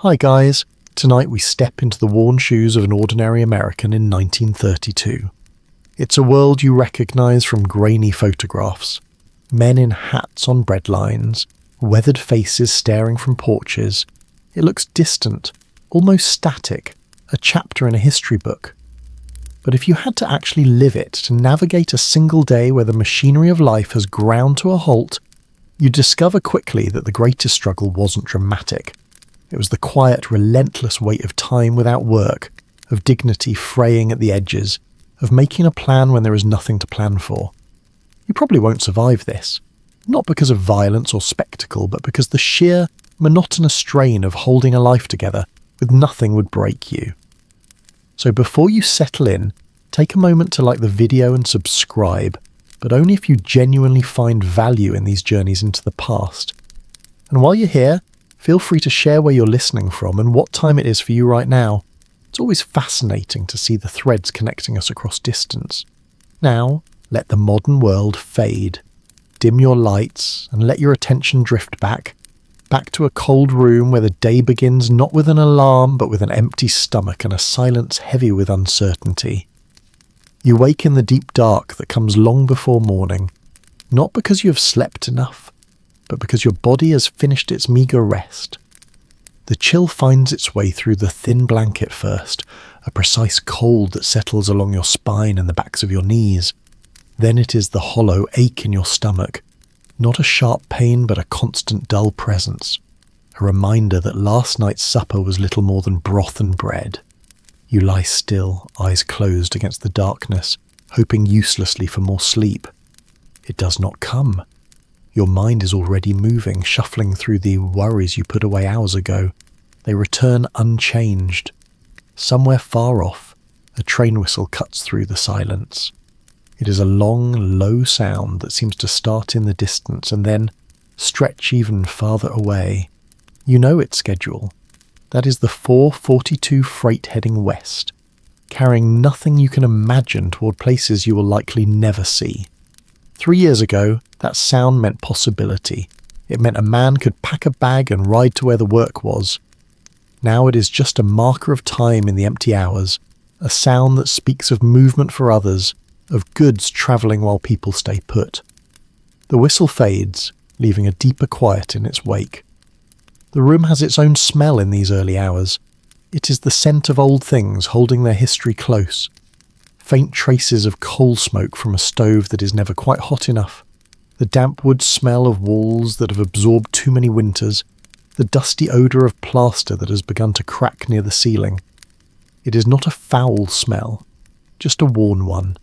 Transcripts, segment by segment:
Hi guys, tonight we step into the worn shoes of an ordinary American in 1932. It's a world you recognise from grainy photographs. Men in hats on breadlines, weathered faces staring from porches. It looks distant, almost static, a chapter in a history book. But if you had to actually live it, to navigate a single day where the machinery of life has ground to a halt, you'd discover quickly that the greatest struggle wasn't dramatic. It was the quiet, relentless weight of time without work, of dignity fraying at the edges, of making a plan when there is nothing to plan for. You probably won't survive this, not because of violence or spectacle, but because the sheer, monotonous strain of holding a life together with nothing would break you. So before you settle in, take a moment to like the video and subscribe, but only if you genuinely find value in these journeys into the past. And while you're here, feel free to share where you're listening from and what time it is for you right now. It's always fascinating to see the threads connecting us across distance. Now, let the modern world fade. Dim your lights and let your attention drift back to a cold room where the day begins not with an alarm but with an empty stomach and a silence heavy with uncertainty. You wake in the deep dark that comes long before morning, not because you have slept enough, but because your body has finished its meagre rest. The chill finds its way through the thin blanket first, a precise cold that settles along your spine and the backs of your knees. Then it is the hollow ache in your stomach, not a sharp pain but a constant dull presence, a reminder that last night's supper was little more than broth and bread. You lie still, eyes closed against the darkness, hoping uselessly for more sleep. It does not come. Your mind is already moving, shuffling through the worries you put away hours ago. They return unchanged. Somewhere far off, a train whistle cuts through the silence. It is a long, low sound that seems to start in the distance and then stretch even farther away. You know its schedule. That is the 442 freight heading west, carrying nothing you can imagine toward places you will likely never see. 3 years ago, that sound meant possibility. It meant a man could pack a bag and ride to where the work was. Now it is just a marker of time in the empty hours, a sound that speaks of movement for others, of goods travelling while people stay put. The whistle fades, leaving a deeper quiet in its wake. The room has its own smell in these early hours. It is the scent of old things holding their history close. Faint traces of coal smoke from a stove that is never quite hot enough, the damp wood smell of walls that have absorbed too many winters, the dusty odour of plaster that has begun to crack near the ceiling. It is not a foul smell, just a worn one,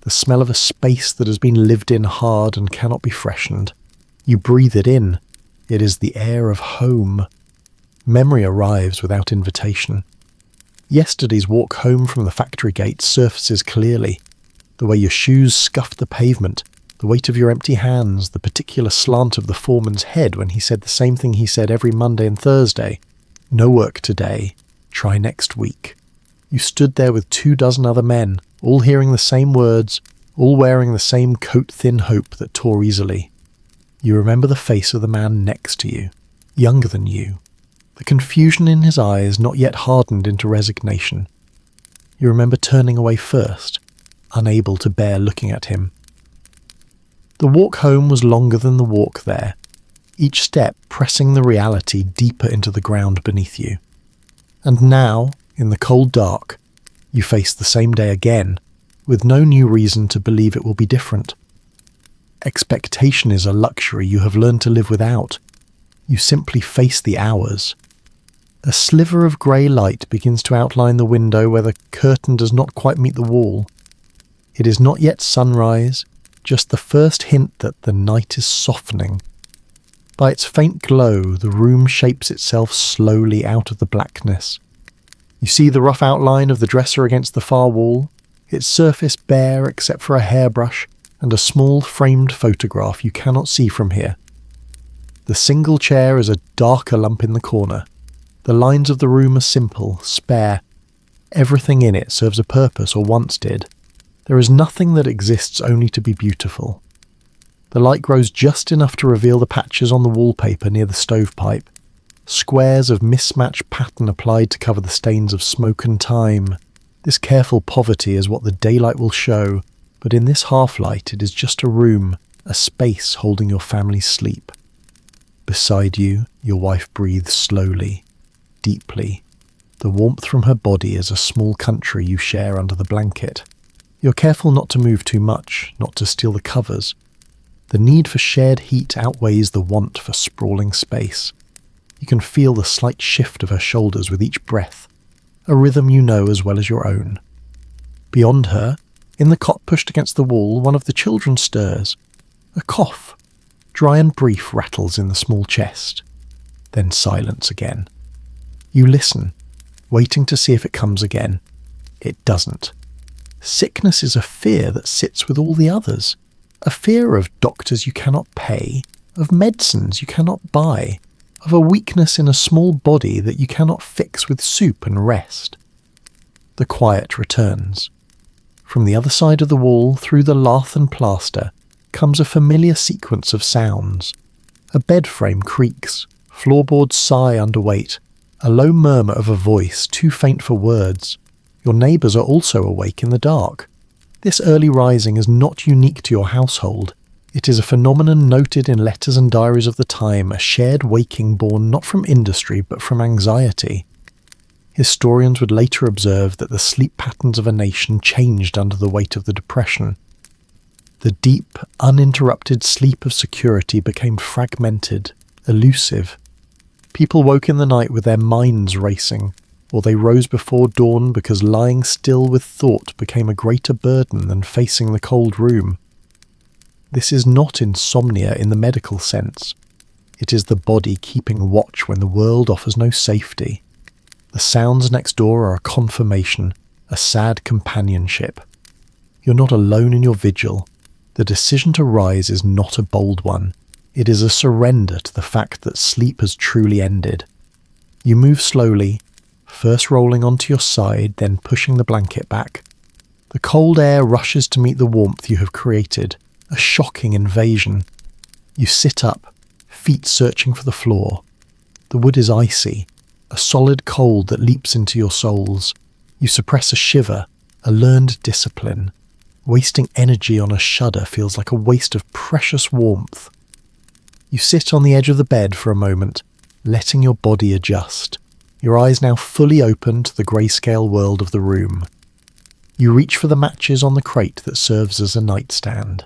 the smell of a space that has been lived in hard and cannot be freshened. You breathe it in. It is the air of home. Memory arrives without invitation. Yesterday's walk home from the factory gate surfaces clearly. The way your shoes scuffed the pavement, the weight of your empty hands, the particular slant of the foreman's head when he said the same thing he said every Monday and Thursday. No work today. Try next week. You stood there with 24 other men, all hearing the same words, all wearing the same coat-thin hope that tore easily. You remember the face of the man next to you, younger than you. The confusion in his eyes not yet hardened into resignation. You remember turning away first, unable to bear looking at him. The walk home was longer than the walk there, each step pressing the reality deeper into the ground beneath you. And now, in the cold dark, you face the same day again, with no new reason to believe it will be different. Expectation is a luxury you have learned to live without. You simply face the hours. A sliver of grey light begins to outline the window where the curtain does not quite meet the wall. It is not yet sunrise, just the first hint that the night is softening. By its faint glow, the room shapes itself slowly out of the blackness. You see the rough outline of the dresser against the far wall, its surface bare except for a hairbrush and a small framed photograph you cannot see from here. The single chair is a darker lump in the corner. The lines of the room are simple, spare. Everything in it serves a purpose, or once did. There is nothing that exists only to be beautiful. The light grows just enough to reveal the patches on the wallpaper near the stovepipe, squares of mismatched pattern applied to cover the stains of smoke and time. This careful poverty is what the daylight will show, but in this half-light it is just a room, a space holding your family's sleep. Beside you, your wife breathes slowly, deeply. The warmth from her body is a small country you share under the blanket. You're careful not to move too much, not to steal the covers. The need for shared heat outweighs the want for sprawling space. You can feel the slight shift of her shoulders with each breath, a rhythm you know as well as your own. Beyond her, in the cot pushed against the wall, one of the children stirs. A cough, dry and brief, rattles in the small chest. Then silence again. You listen, waiting to see if it comes again. It doesn't. Sickness is a fear that sits with all the others. A fear of doctors you cannot pay, of medicines you cannot buy, of a weakness in a small body that you cannot fix with soup and rest. The quiet returns. From the other side of the wall, through the lath and plaster, comes a familiar sequence of sounds. A bed frame creaks, floorboards sigh under weight, a low murmur of a voice too faint for words. Your neighbours are also awake in the dark. This early rising is not unique to your household. It is a phenomenon noted in letters and diaries of the time, a shared waking born not from industry but from anxiety. Historians would later observe that the sleep patterns of a nation changed under the weight of the Depression. The deep, uninterrupted sleep of security became fragmented, elusive. People woke in the night with their minds racing, or they rose before dawn because lying still with thought became a greater burden than facing the cold room. This is not insomnia in the medical sense. It is the body keeping watch when the world offers no safety. The sounds next door are a confirmation, a sad companionship. You're not alone in your vigil. The decision to rise is not a bold one. It is a surrender to the fact that sleep has truly ended. You move slowly, first rolling onto your side, then pushing the blanket back. The cold air rushes to meet the warmth you have created, a shocking invasion. You sit up, feet searching for the floor. The wood is icy, a solid cold that leaps into your soles. You suppress a shiver, a learned discipline. Wasting energy on a shudder feels like a waste of precious warmth. You sit on the edge of the bed for a moment, letting your body adjust. Your eyes now fully open to the grayscale world of the room. You reach for the matches on the crate that serves as a nightstand.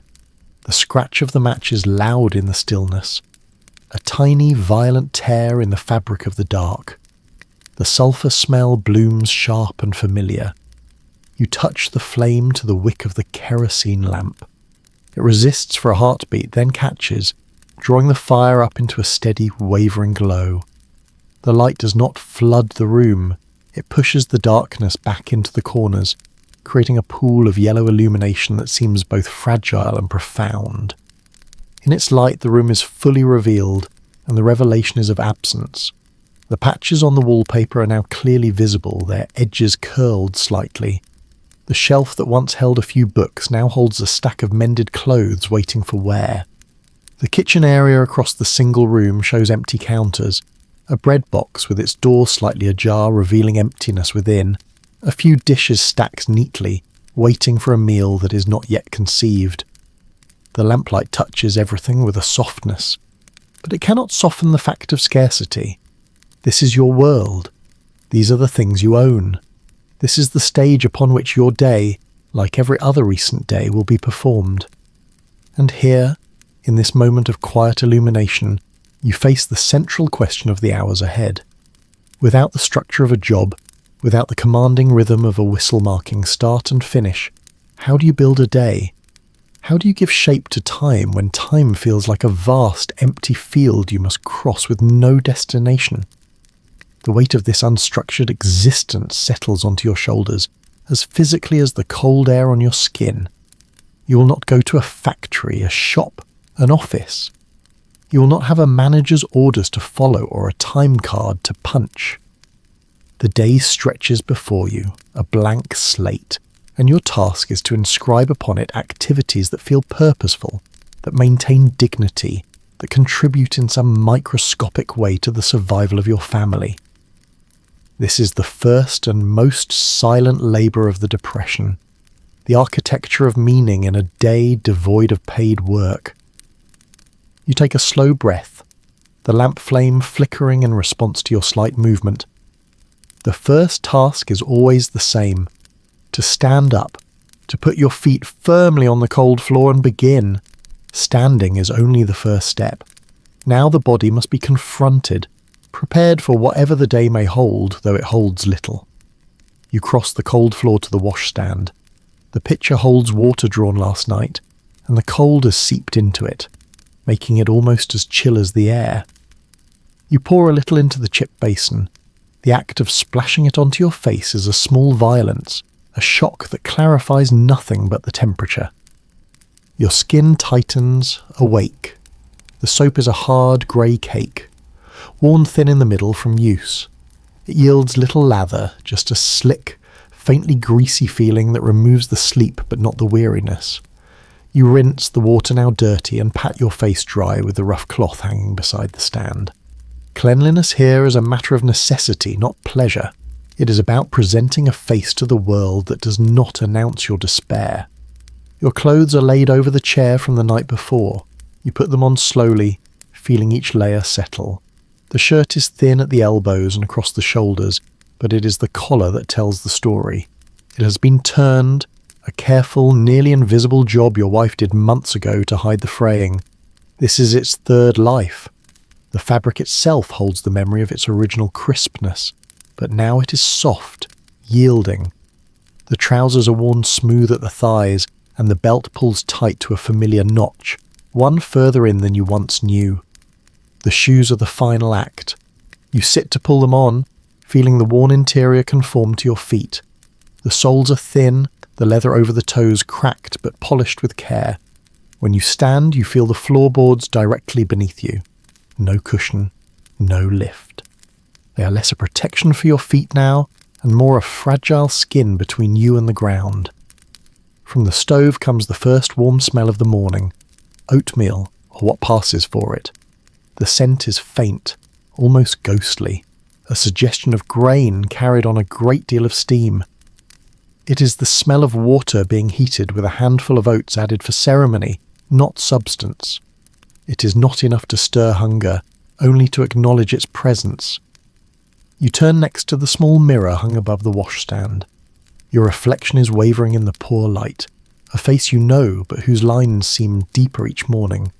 The scratch of the match is loud in the stillness, a tiny, violent tear in the fabric of the dark. The sulphur smell blooms sharp and familiar. You touch the flame to the wick of the kerosene lamp. It resists for a heartbeat, then catches, drawing the fire up into a steady, wavering glow. The light does not flood the room. It pushes the darkness back into the corners, creating a pool of yellow illumination that seems both fragile and profound. In its light, the room is fully revealed, and the revelation is of absence. The patches on the wallpaper are now clearly visible, their edges curled slightly. The shelf that once held a few books now holds a stack of mended clothes waiting for wear. The kitchen area across the single room shows empty counters, a bread box with its door slightly ajar revealing emptiness within, a few dishes stacked neatly, waiting for a meal that is not yet conceived. The lamplight touches everything with a softness, but it cannot soften the fact of scarcity. This is your world. These are the things you own. This is the stage upon which your day, like every other recent day, will be performed. And here, in this moment of quiet illumination, you face the central question of the hours ahead. Without the structure of a job, without the commanding rhythm of a whistle marking start and finish, how do you build a day? How do you give shape to time when time feels like a vast, empty field you must cross with no destination? The weight of this unstructured existence settles onto your shoulders, as physically as the cold air on your skin. You will not go to a factory, a shop, an office. You will not have a manager's orders to follow or a time card to punch. The day stretches before you, a blank slate, and your task is to inscribe upon it activities that feel purposeful, that maintain dignity, that contribute in some microscopic way to the survival of your family. This is the first and most silent labour of the Depression, the architecture of meaning in a day devoid of paid work. You take a slow breath, the lamp flame flickering in response to your slight movement. The first task is always the same: to stand up, to put your feet firmly on the cold floor and begin. Standing is only the first step. Now the body must be confronted, prepared for whatever the day may hold, though it holds little. You cross the cold floor to the washstand. The pitcher holds water drawn last night, and the cold has seeped into it, making it almost as chill as the air. You pour a little into the chip basin. The act of splashing it onto your face is a small violence, a shock that clarifies nothing but the temperature. Your skin tightens, awake. The soap is a hard grey cake, worn thin in the middle from use. It yields little lather, just a slick, faintly greasy feeling that removes the sleep but not the weariness. You rinse, the water now dirty, and pat your face dry with the rough cloth hanging beside the stand. Cleanliness here is a matter of necessity, not pleasure. It is about presenting a face to the world that does not announce your despair. Your clothes are laid over the chair from the night before. You put them on slowly, feeling each layer settle. The shirt is thin at the elbows and across the shoulders, but it is the collar that tells the story. It has been turned, a careful, nearly invisible job your wife did months ago to hide the fraying. This is its third life. The fabric itself holds the memory of its original crispness, but now it is soft, yielding. The trousers are worn smooth at the thighs, and the belt pulls tight to a familiar notch, one further in than you once knew. The shoes are the final act. You sit to pull them on, feeling the worn interior conform to your feet. The soles are thin, the leather over the toes cracked but polished with care. When you stand, you feel the floorboards directly beneath you. No cushion, no lift. They are less a protection for your feet now, and more a fragile skin between you and the ground. From the stove comes the first warm smell of the morning, oatmeal, or what passes for it. The scent is faint, almost ghostly, a suggestion of grain carried on a great deal of steam. It is the smell of water being heated with a handful of oats added for ceremony, not substance. It is not enough to stir hunger, only to acknowledge its presence. You turn next to the small mirror hung above the washstand. Your reflection is wavering in the poor light, a face you know but whose lines seem deeper each morning.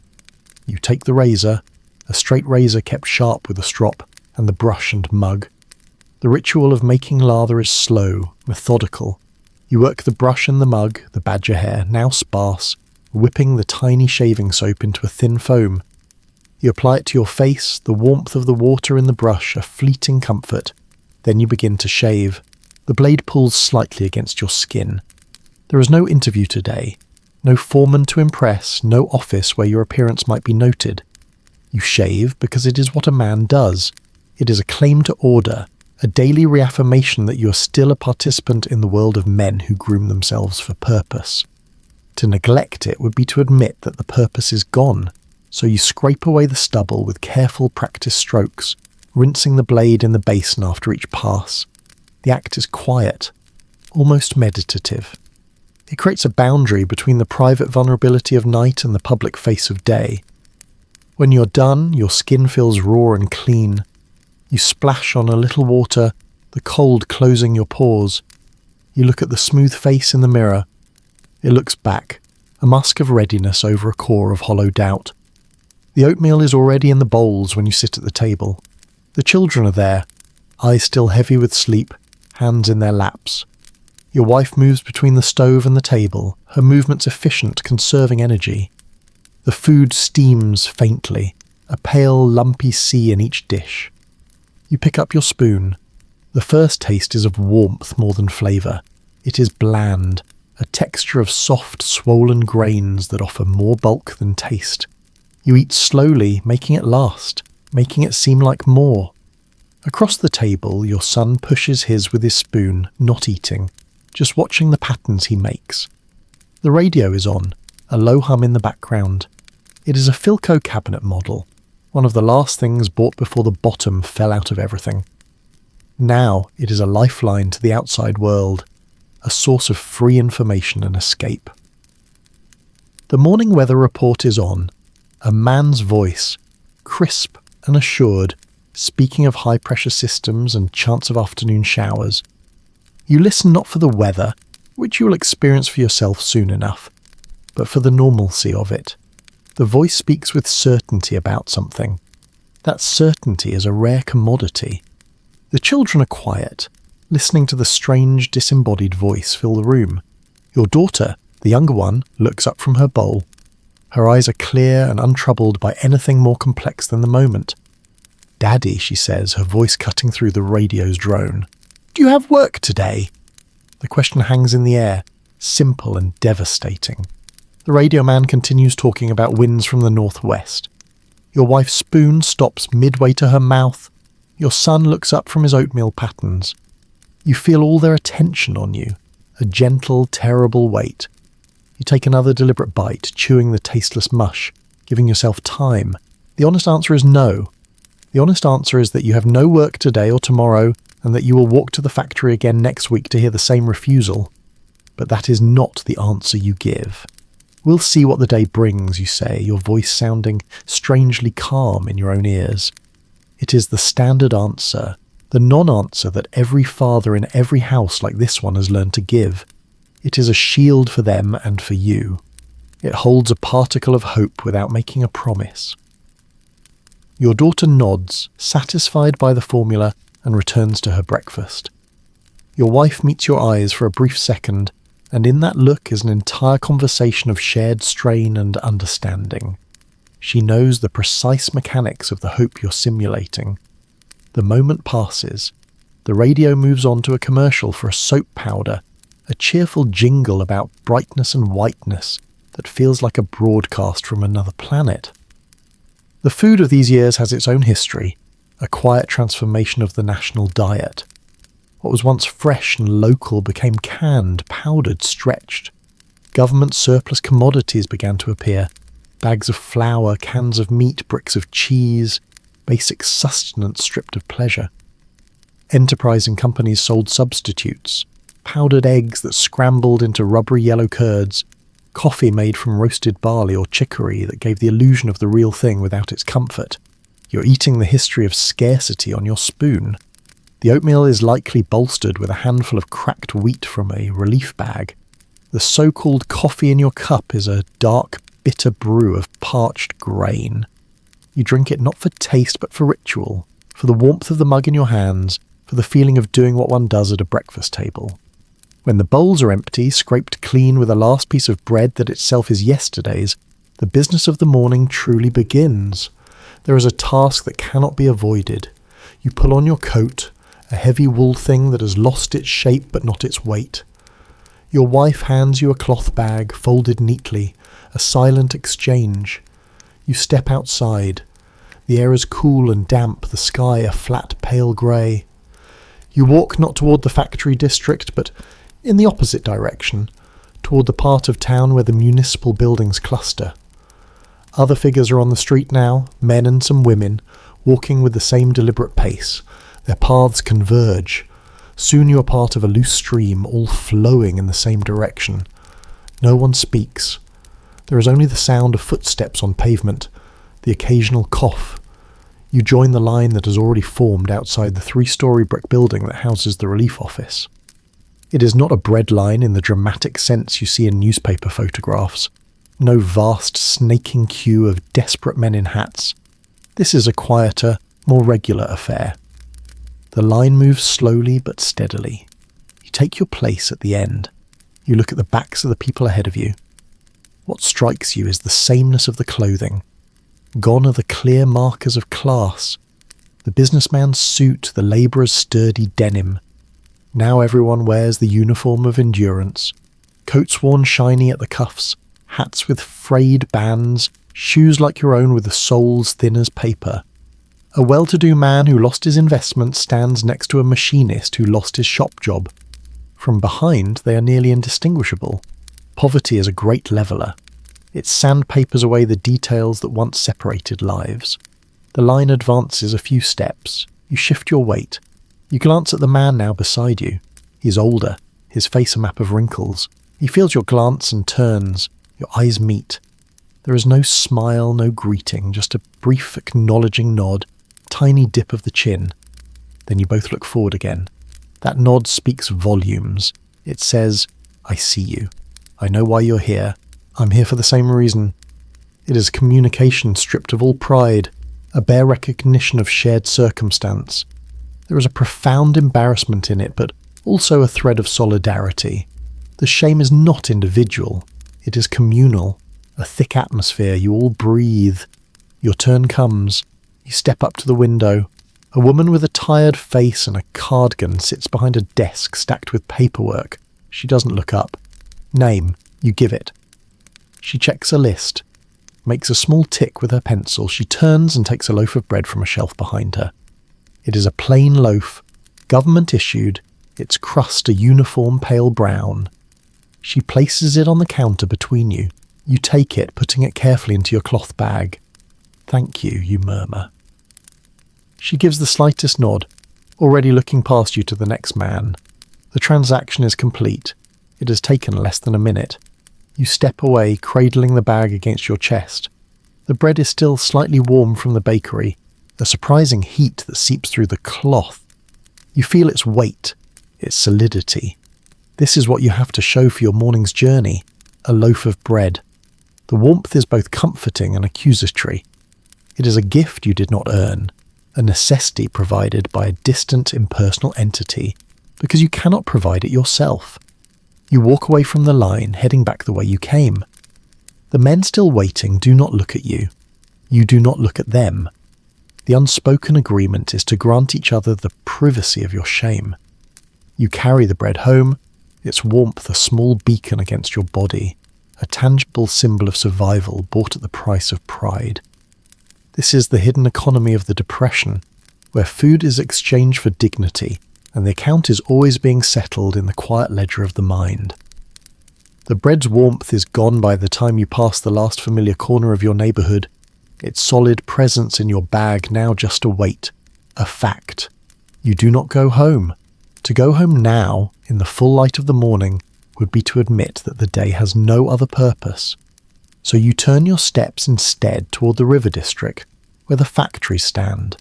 You take the razor, a straight razor kept sharp with a strop, and the brush and mug. The ritual of making lather is slow, methodical. You work the brush and the mug, the badger hair, now sparse, whipping the tiny shaving soap into a thin foam. You apply it to your face, the warmth of the water in the brush a fleeting comfort. Then you begin to shave. The blade pulls slightly against your skin. There is no interview today, no foreman to impress, no office where your appearance might be noted. You shave because it is what a man does. It is a claim to order, a daily reaffirmation that you are still a participant in the world of men who groom themselves for purpose. To neglect it would be to admit that the purpose is gone, so you scrape away the stubble with careful practice strokes, rinsing the blade in the basin after each pass. The act is quiet, almost meditative. It creates a boundary between the private vulnerability of night and the public face of day. When you're done, your skin feels raw and clean. You splash on a little water, the cold closing your pores. You look at the smooth face in the mirror. It looks back, a mask of readiness over a core of hollow doubt. The oatmeal is already in the bowls when you sit at the table. The children are there, eyes still heavy with sleep, hands in their laps. Your wife moves between the stove and the table, her movements efficient, conserving energy. The food steams faintly, a pale, lumpy sea in each dish. You pick up your spoon. The first taste is of warmth more than flavour. It is bland, a texture of soft, swollen grains that offer more bulk than taste. You eat slowly, making it last, making it seem like more. Across the table, your son pushes his with his spoon, not eating, just watching the patterns he makes. The radio is on, a low hum in the background. It is a Philco cabinet model, one of the last things bought before the bottom fell out of everything. Now it is a lifeline to the outside world, a source of free information and escape. The morning weather report is on, a man's voice, crisp and assured, speaking of high-pressure systems and chance of afternoon showers. You listen not for the weather, which you will experience for yourself soon enough, but for the normalcy of it. The voice speaks with certainty about something. That certainty is a rare commodity. The children are quiet, listening to the strange, disembodied voice fill the room. Your daughter, the younger one, looks up from her bowl. Her eyes are clear and untroubled by anything more complex than the moment. "Daddy," she says, her voice cutting through the radio's drone. "Do you have work today?" The question hangs in the air, simple and devastating. The radio man continues talking about winds from the northwest. Your wife's spoon stops midway to her mouth. Your son looks up from his oatmeal patterns. You feel all their attention on you, a gentle, terrible weight. You take another deliberate bite, chewing the tasteless mush, giving yourself time. The honest answer is no. The honest answer is that you have no work today or tomorrow, and that you will walk to the factory again next week to hear the same refusal. But that is not the answer you give. "We'll see what the day brings," you say, your voice sounding strangely calm in your own ears. It is the standard answer, the non-answer that every father in every house like this one has learned to give. It is a shield for them and for you. It holds a particle of hope without making a promise. Your daughter nods, satisfied by the formula, and returns to her breakfast. Your wife meets your eyes for a brief second, and in that look is an entire conversation of shared strain and understanding. She knows the precise mechanics of the hope you're simulating. The moment passes. The radio moves on to a commercial for a soap powder, a cheerful jingle about brightness and whiteness that feels like a broadcast from another planet. The food of these years has its own history, a quiet transformation of the national diet. What was once fresh and local became canned, powdered, stretched. Government surplus commodities began to appear. Bags of flour, cans of meat, bricks of cheese, basic sustenance stripped of pleasure. Enterprising companies sold substitutes, powdered eggs that scrambled into rubbery yellow curds, coffee made from roasted barley or chicory that gave the illusion of the real thing without its comfort. You're eating the history of scarcity on your spoon. The oatmeal is likely bolstered with a handful of cracked wheat from a relief bag. The so-called coffee in your cup is a dark, bitter brew of parched grain. You drink it not for taste but for ritual, for the warmth of the mug in your hands, for the feeling of doing what one does at a breakfast table. When the bowls are empty, scraped clean with a last piece of bread that itself is yesterday's, the business of the morning truly begins. There is a task that cannot be avoided. You pull on your coat, a heavy wool thing that has lost its shape but not its weight. Your wife hands you a cloth bag, folded neatly, a silent exchange. You step outside. The air is cool and damp, the sky a flat pale grey. You walk not toward the factory district, but in the opposite direction, toward the part of town where the municipal buildings cluster. Other figures are on the street now, men and some women, walking with the same deliberate pace. Their paths converge. Soon you are part of a loose stream, all flowing in the same direction. No one speaks. There is only the sound of footsteps on pavement, the occasional cough. You join the line that has already formed outside the 3-story brick building that houses the relief office. It is not a bread line in the dramatic sense you see in newspaper photographs. No vast, snaking queue of desperate men in hats. This is a quieter, more regular affair. The line moves slowly but steadily. You take your place at the end. You look at the backs of the people ahead of you. What strikes you is the sameness of the clothing. Gone are the clear markers of class. The businessman's suit, the labourer's sturdy denim. Now everyone wears the uniform of endurance. Coats worn shiny at the cuffs, hats with frayed bands, shoes like your own with the soles thin as paper. A well-to-do man who lost his investment stands next to a machinist who lost his shop job. From behind, they are nearly indistinguishable. Poverty is a great leveller. It sandpapers away the details that once separated lives. The line advances a few steps. You shift your weight. You glance at the man now beside you. He's older, his face a map of wrinkles. He feels your glance and turns. Your eyes meet. There is no smile, no greeting, just a brief acknowledging nod, tiny dip of the chin. Then you both look forward again. That nod speaks volumes. It says, I see you. I know why you're here. I'm here for the same reason. It is communication stripped of all pride, a bare recognition of shared circumstance. There is a profound embarrassment in it, but also a thread of solidarity. The shame is not individual. It is communal. A thick atmosphere you all breathe. Your turn comes. You step up to the window. A woman with a tired face and a cardigan sits behind a desk stacked with paperwork. She doesn't look up. Name. You give it. She checks a list. Makes a small tick with her pencil. She turns and takes a loaf of bread from a shelf behind her. It is a plain loaf, government issued, its crust a uniform pale brown. She places it on the counter between you. You take it, putting it carefully into your cloth bag. Thank you, you murmur. She gives the slightest nod, already looking past you to the next man. The transaction is complete. It has taken less than a minute. You step away, cradling the bag against your chest. The bread is still slightly warm from the bakery, a surprising heat that seeps through the cloth. You feel its weight, its solidity. This is what you have to show for your morning's journey, a loaf of bread. The warmth is both comforting and accusatory. It is a gift you did not earn, a necessity provided by a distant impersonal entity, because you cannot provide it yourself. You walk away from the line, heading back the way you came. The men still waiting do not look at you. You do not look at them. The unspoken agreement is to grant each other the privacy of your shame. You carry the bread home, its warmth a small beacon against your body, a tangible symbol of survival bought at the price of pride. This is the hidden economy of the Depression, where food is exchanged for dignity, and the account is always being settled in the quiet ledger of the mind. The bread's warmth is gone by the time you pass the last familiar corner of your neighbourhood, its solid presence in your bag now just a weight, a fact. You do not go home. To go home now, in the full light of the morning, would be to admit that the day has no other purpose. So you turn your steps instead toward the river district, where the factories stand.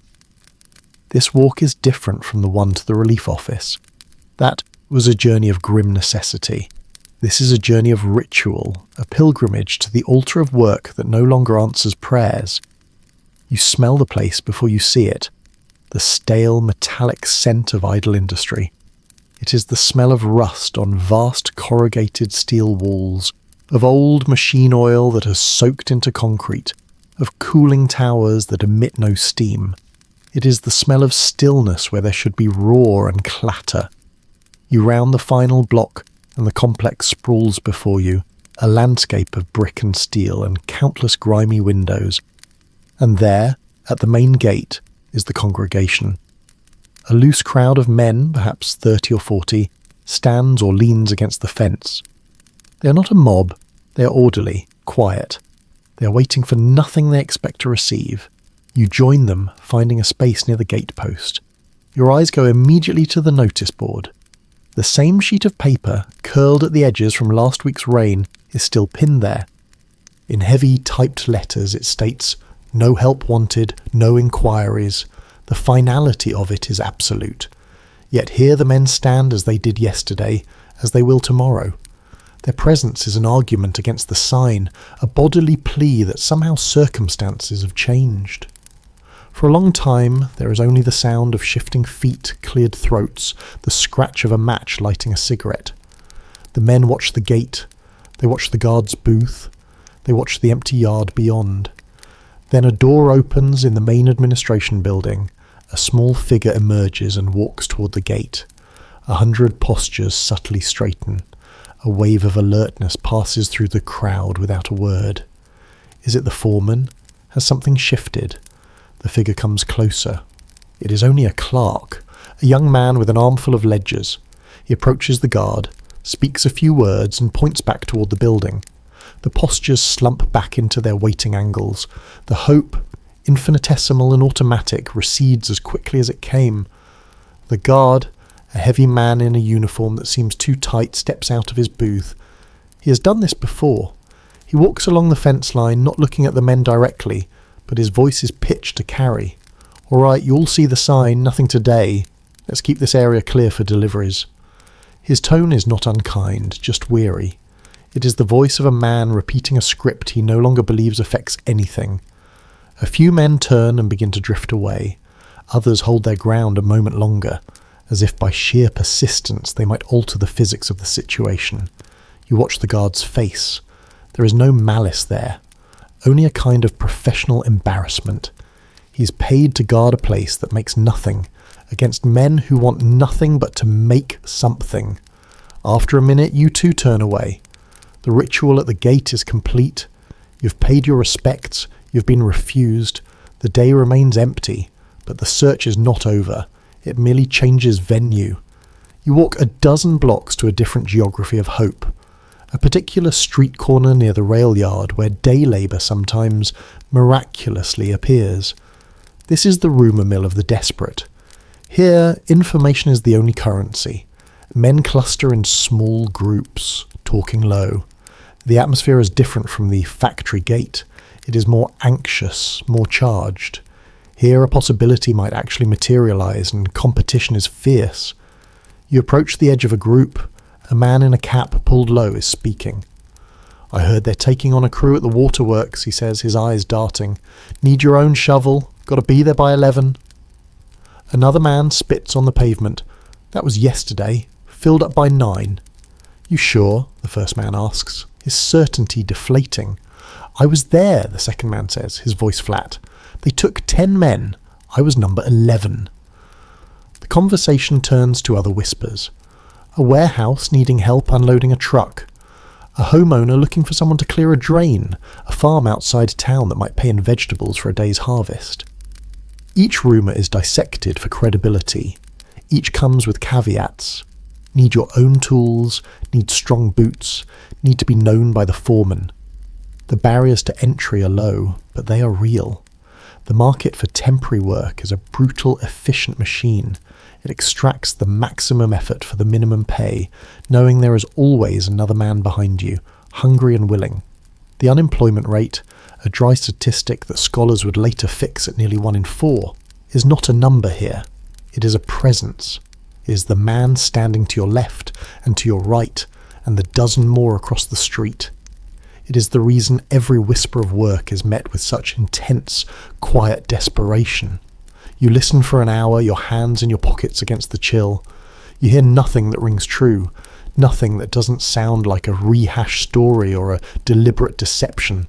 This walk is different from the one to the relief office. That was a journey of grim necessity. This is a journey of ritual, a pilgrimage to the altar of work that no longer answers prayers. You smell the place before you see it, the stale metallic scent of idle industry. It is the smell of rust on vast corrugated steel walls, of old machine oil that has soaked into concrete, of cooling towers that emit no steam. It is the smell of stillness where there should be roar and clatter. You round the final block, and the complex sprawls before you, a landscape of brick and steel and countless grimy windows. And there, at the main gate, is the congregation. A loose crowd of men, perhaps 30 or 40, stands or leans against the fence. They are not a mob, they are orderly, quiet. They are waiting for nothing they expect to receive. You join them, finding a space near the gatepost. Your eyes go immediately to the notice board. The same sheet of paper, curled at the edges from last week's rain, is still pinned there. In heavy typed letters it states, "No help wanted, no inquiries." The finality of it is absolute. Yet here the men stand as they did yesterday, as they will tomorrow. Their presence is an argument against the sign, a bodily plea that somehow circumstances have changed. For a long time, there is only the sound of shifting feet, cleared throats, the scratch of a match lighting a cigarette. The men watch the gate. They watch the guard's booth. They watch the empty yard beyond. Then a door opens in the main administration building. A small figure emerges and walks toward the gate. 100 postures subtly straighten. A wave of alertness passes through the crowd without a word. Is it the foreman? Has something shifted? The figure comes closer. It is only a clerk, a young man with an armful of ledgers. He approaches the guard, speaks a few words and points back toward the building. The postures slump back into their waiting angles. The hope, infinitesimal and automatic, recedes as quickly as it came. The guard, a heavy man in a uniform that seems too tight, steps out of his booth. He has done this before. He walks along the fence line, not looking at the men directly, but his voice is pitched to carry. "All right, you all see the sign, nothing today. Let's keep this area clear for deliveries." His tone is not unkind, just weary. It is the voice of a man repeating a script he no longer believes affects anything. A few men turn and begin to drift away. Others hold their ground a moment longer, as if by sheer persistence they might alter the physics of the situation. You watch the guard's face. There is no malice there, only a kind of professional embarrassment. He's paid to guard a place that makes nothing, against men who want nothing but to make something. After a minute, you too turn away. The ritual at the gate is complete. You've paid your respects. You've been refused. The day remains empty, but the search is not over. It merely changes venue. You walk a dozen blocks to a different geography of hope. A particular street corner near the rail yard where day labour sometimes miraculously appears. This is the rumour mill of the desperate. Here, information is the only currency. Men cluster in small groups, talking low. The atmosphere is different from the factory gate. It is more anxious, more charged. Here a possibility might actually materialise and competition is fierce. You approach the edge of a group. A man in a cap pulled low is speaking. "I heard they're taking on a crew at the waterworks," he says, his eyes darting. "Need your own shovel. Got to be there by 11. Another man spits on the pavement. "That was yesterday. Filled up by 9. "You sure?" the first man asks, his certainty deflating. "I was there," the second man says, his voice flat. "They took 10 men. I was number 11. The conversation turns to other whispers. A warehouse needing help unloading a truck. A homeowner looking for someone to clear a drain. A farm outside town that might pay in vegetables for a day's harvest. Each rumour is dissected for credibility. Each comes with caveats. Need your own tools, need strong boots, need to be known by the foreman. The barriers to entry are low, but they are real. The market for temporary work is a brutal, efficient machine. It extracts the maximum effort for the minimum pay, knowing there is always another man behind you, hungry and willing. The unemployment rate, a dry statistic that scholars would later fix at nearly 1 in 4, is not a number here. It is a presence. It is the man standing to your left and to your right, and the dozen more across the street. It is the reason every whisper of work is met with such intense, quiet desperation. You listen for an hour, your hands in your pockets against the chill. You hear nothing that rings true, nothing that doesn't sound like a rehashed story or a deliberate deception.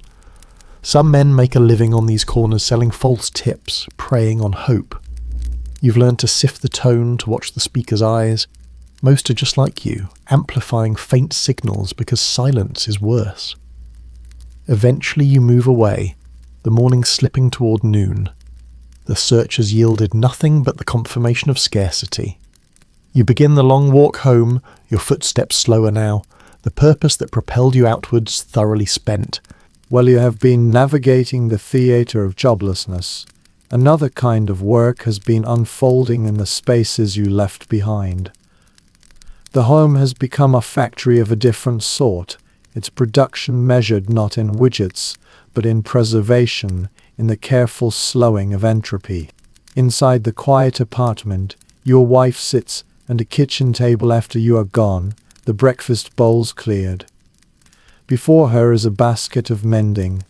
Some men make a living on these corners selling false tips, preying on hope. You've learned to sift the tone, to watch the speaker's eyes. Most are just like you, amplifying faint signals because silence is worse. Eventually you move away, the morning slipping toward noon. The search has yielded nothing but the confirmation of scarcity. You begin the long walk home, your footsteps slower now, the purpose that propelled you outwards thoroughly spent. Well, you have been navigating the theatre of joblessness. Another kind of work has been unfolding in the spaces you left behind. The home has become a factory of a different sort, its production measured not in widgets, but in preservation, in the careful slowing of entropy. Inside the quiet apartment, your wife sits at a kitchen table after you are gone, the breakfast bowls cleared. Before her is a basket of mending.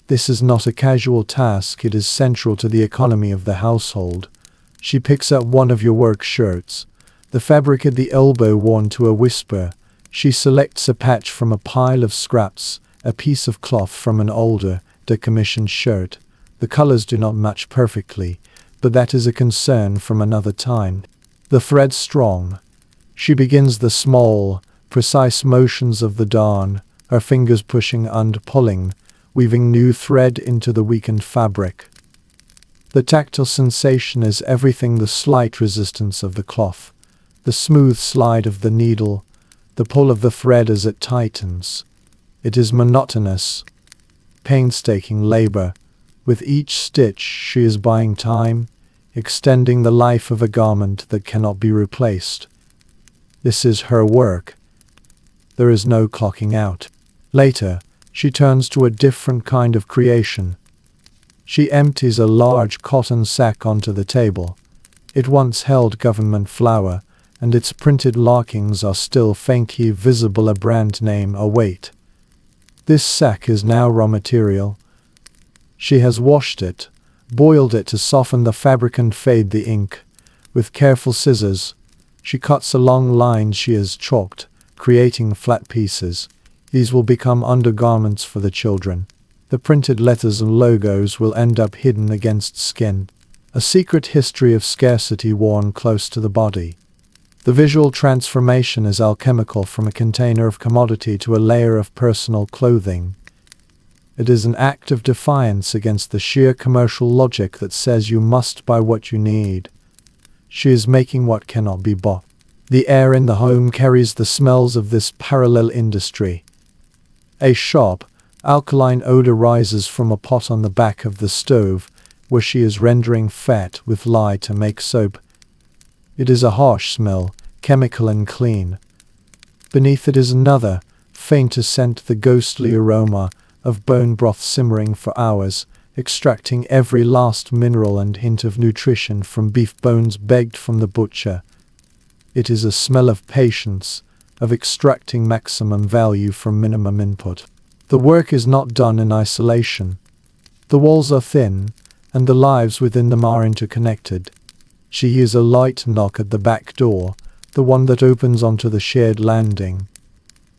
This is not a casual task, it is central to the economy of the household. She picks up one of your work shirts, the fabric at the elbow worn to a whisper. She selects a patch from a pile of scraps, a piece of cloth from an older, decommissioned shirt. The colors do not match perfectly, but that is a concern from another time. The thread strong. She begins the small, precise motions of the darn, her fingers pushing and pulling, weaving new thread into the weakened fabric. The tactile sensation is everything: the slight resistance of the cloth, the smooth slide of the needle, the pull of the thread as it tightens. It is monotonous, painstaking labor. With each stitch she is buying time, extending the life of a garment that cannot be replaced. This is her work. There is no clocking out. Later, she turns to a different kind of creation. She empties a large cotton sack onto the table. It once held government flour, and its printed markings are still faintly visible, a brand name, a weight. This sack is now raw material. She has washed it, boiled it to soften the fabric and fade the ink. With careful scissors, she cuts along lines she has chalked, creating flat pieces. These will become undergarments for the children. The printed letters and logos will end up hidden against skin. A secret history of scarcity worn close to the body. The visual transformation is alchemical, from a container of commodity to a layer of personal clothing. It is an act of defiance against the sheer commercial logic that says you must buy what you need. She is making what cannot be bought. The air in the home carries the smells of this parallel industry. A sharp, alkaline odor rises from a pot on the back of the stove, where she is rendering fat with lye to make soap. It is a harsh smell, chemical and clean. Beneath it is another, fainter scent, the ghostly aroma of bone broth simmering for hours, extracting every last mineral and hint of nutrition from beef bones begged from the butcher. It is a smell of patience, of extracting maximum value from minimum input. The work is not done in isolation. The walls are thin, and the lives within them are interconnected. She hears a light knock at the back door, the one that opens onto the shared landing.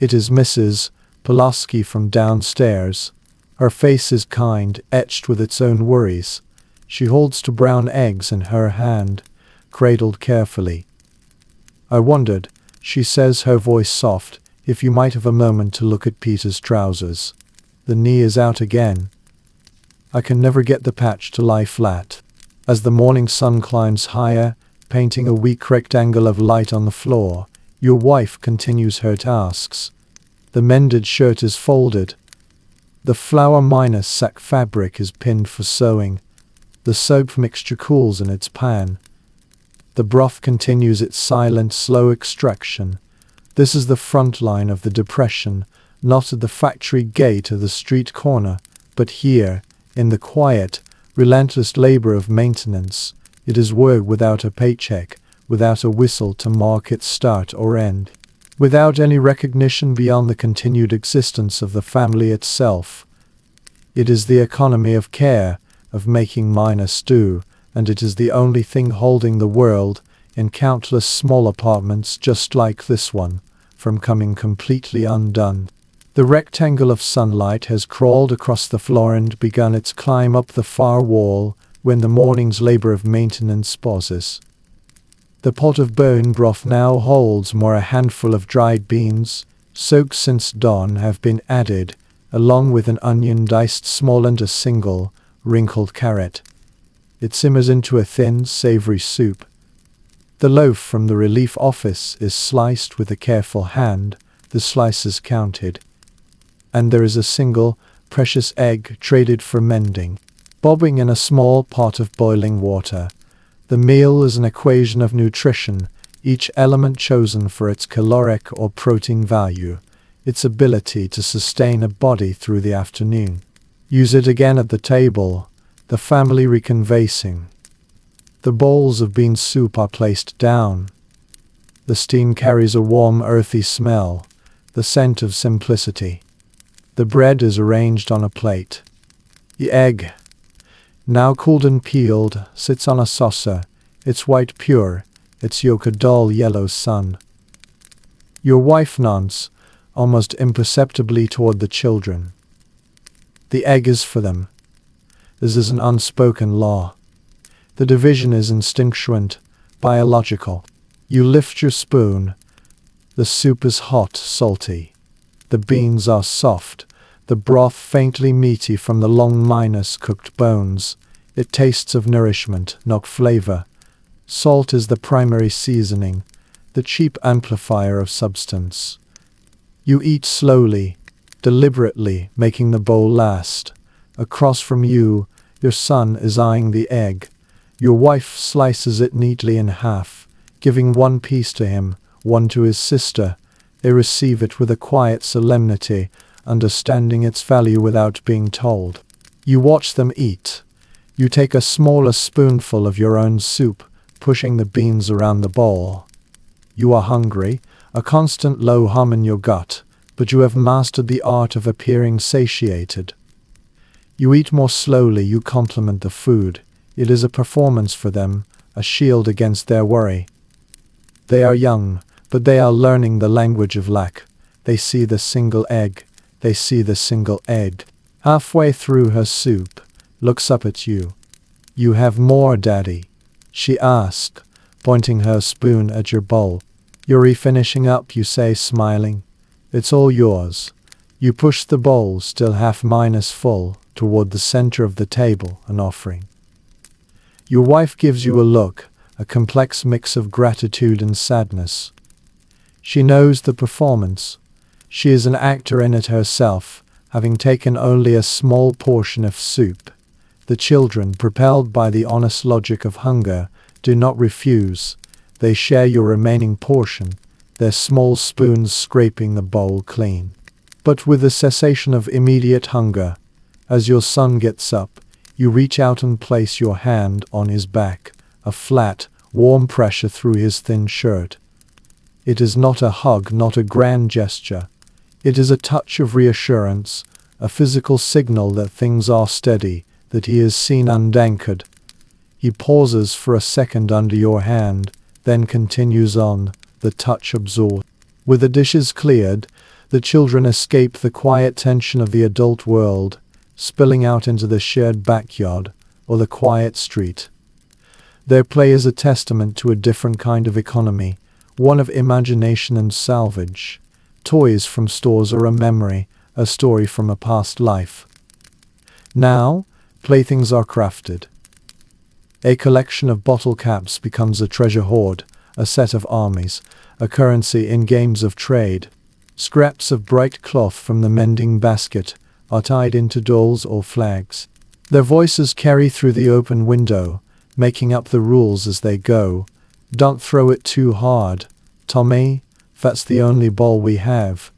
It is Mrs. Pulaski from downstairs. Her face is kind, etched with its own worries. She holds two brown eggs in her hand, cradled carefully. "I wondered," she says, her voice soft, "if you might have a moment to look at Peter's trousers. The knee is out again. I can never get the patch to lie flat." As the morning sun climbs higher, painting a weak rectangle of light on the floor, your wife continues her tasks. The mended shirt is folded. The flour-sack fabric is pinned for sewing. The soap mixture cools in its pan. The broth continues its silent, slow extraction. This is the front line of the depression, not at the factory gate or the street corner, but here, in the quiet, relentless labor of maintenance. It is work without a paycheck, without a whistle to mark its start or end, without any recognition beyond the continued existence of the family itself. It is the economy of care, of making minor stew, and it is the only thing holding the world, in countless small apartments just like this one, from coming completely undone. The rectangle of sunlight has crawled across the floor and begun its climb up the far wall when the morning's labor of maintenance pauses. The pot of bone broth now holds more. A handful of dried beans, soaked since dawn, have been added, along with an onion diced small and a single, wrinkled carrot. It simmers into a thin, savory soup. The loaf from the relief office is sliced with a careful hand, the slices counted. And there is a single, precious egg traded for mending, bobbing in a small pot of boiling water. The meal is an equation of nutrition, each element chosen for its caloric or protein value, its ability to sustain a body through the afternoon. Use it again at the table, the family reconveying. The bowls of bean soup are placed down. The steam carries a warm, earthy smell, the scent of simplicity. The bread is arranged on a plate. The egg, now cooled and peeled, sits on a saucer, its white pure, its yolk a dull yellow sun. Your wife nods, almost imperceptibly, toward the children. The egg is for them. This is an unspoken law. The division is instinctual, biological. You lift your spoon. The soup is hot, salty. The beans are soft, the broth faintly meaty from the long cooked bones. It tastes of nourishment, not flavor. Salt is the primary seasoning, the cheap amplifier of substance. You eat slowly, deliberately making the bowl last. Across from you, your son is eyeing the egg. Your wife slices it neatly in half, giving one piece to him, one to his sister. They receive it with a quiet solemnity, understanding its value without being told. You watch them eat. You take a smaller spoonful of your own soup, pushing the beans around the bowl. You are hungry, a constant low hum in your gut, but you have mastered the art of appearing satiated. You eat more slowly, you compliment the food. It is a performance for them, a shield against their worry. They are young, but they are learning the language of lack. They see the single egg. They see the single egg. Halfway through her soup, looks up at you. "You have more, Daddy?" she asked, pointing her spoon at your bowl. "You're finishing up," you say, smiling. "It's all yours." You push the bowl, still half minus full, toward the center of the table, an offering. Your wife gives you a look, a complex mix of gratitude and sadness. She knows the performance. She is an actor in it herself, having taken only a small portion of soup. The children, propelled by the honest logic of hunger, do not refuse. They share your remaining portion, their small spoons scraping the bowl clean. But with the cessation of immediate hunger, as your son gets up, you reach out and place your hand on his back, a flat, warm pressure through his thin shirt. It is not a hug, not a grand gesture. It is a touch of reassurance, a physical signal that things are steady, that he is seen and anchored. He pauses for a second under your hand, then continues on, the touch absorbed. With the dishes cleared, the children escape the quiet tension of the adult world, spilling out into the shared backyard or the quiet street. Their play is a testament to a different kind of economy, one of imagination and salvage. Toys from stores are a memory, a story from a past life. Now, playthings are crafted. A collection of bottle caps becomes a treasure hoard, a set of armies, a currency in games of trade. Scraps of bright cloth from the mending basket are tied into dolls or flags. Their voices carry through the open window, making up the rules as they go. "Don't throw it too hard, Tommy. That's the only ball we have."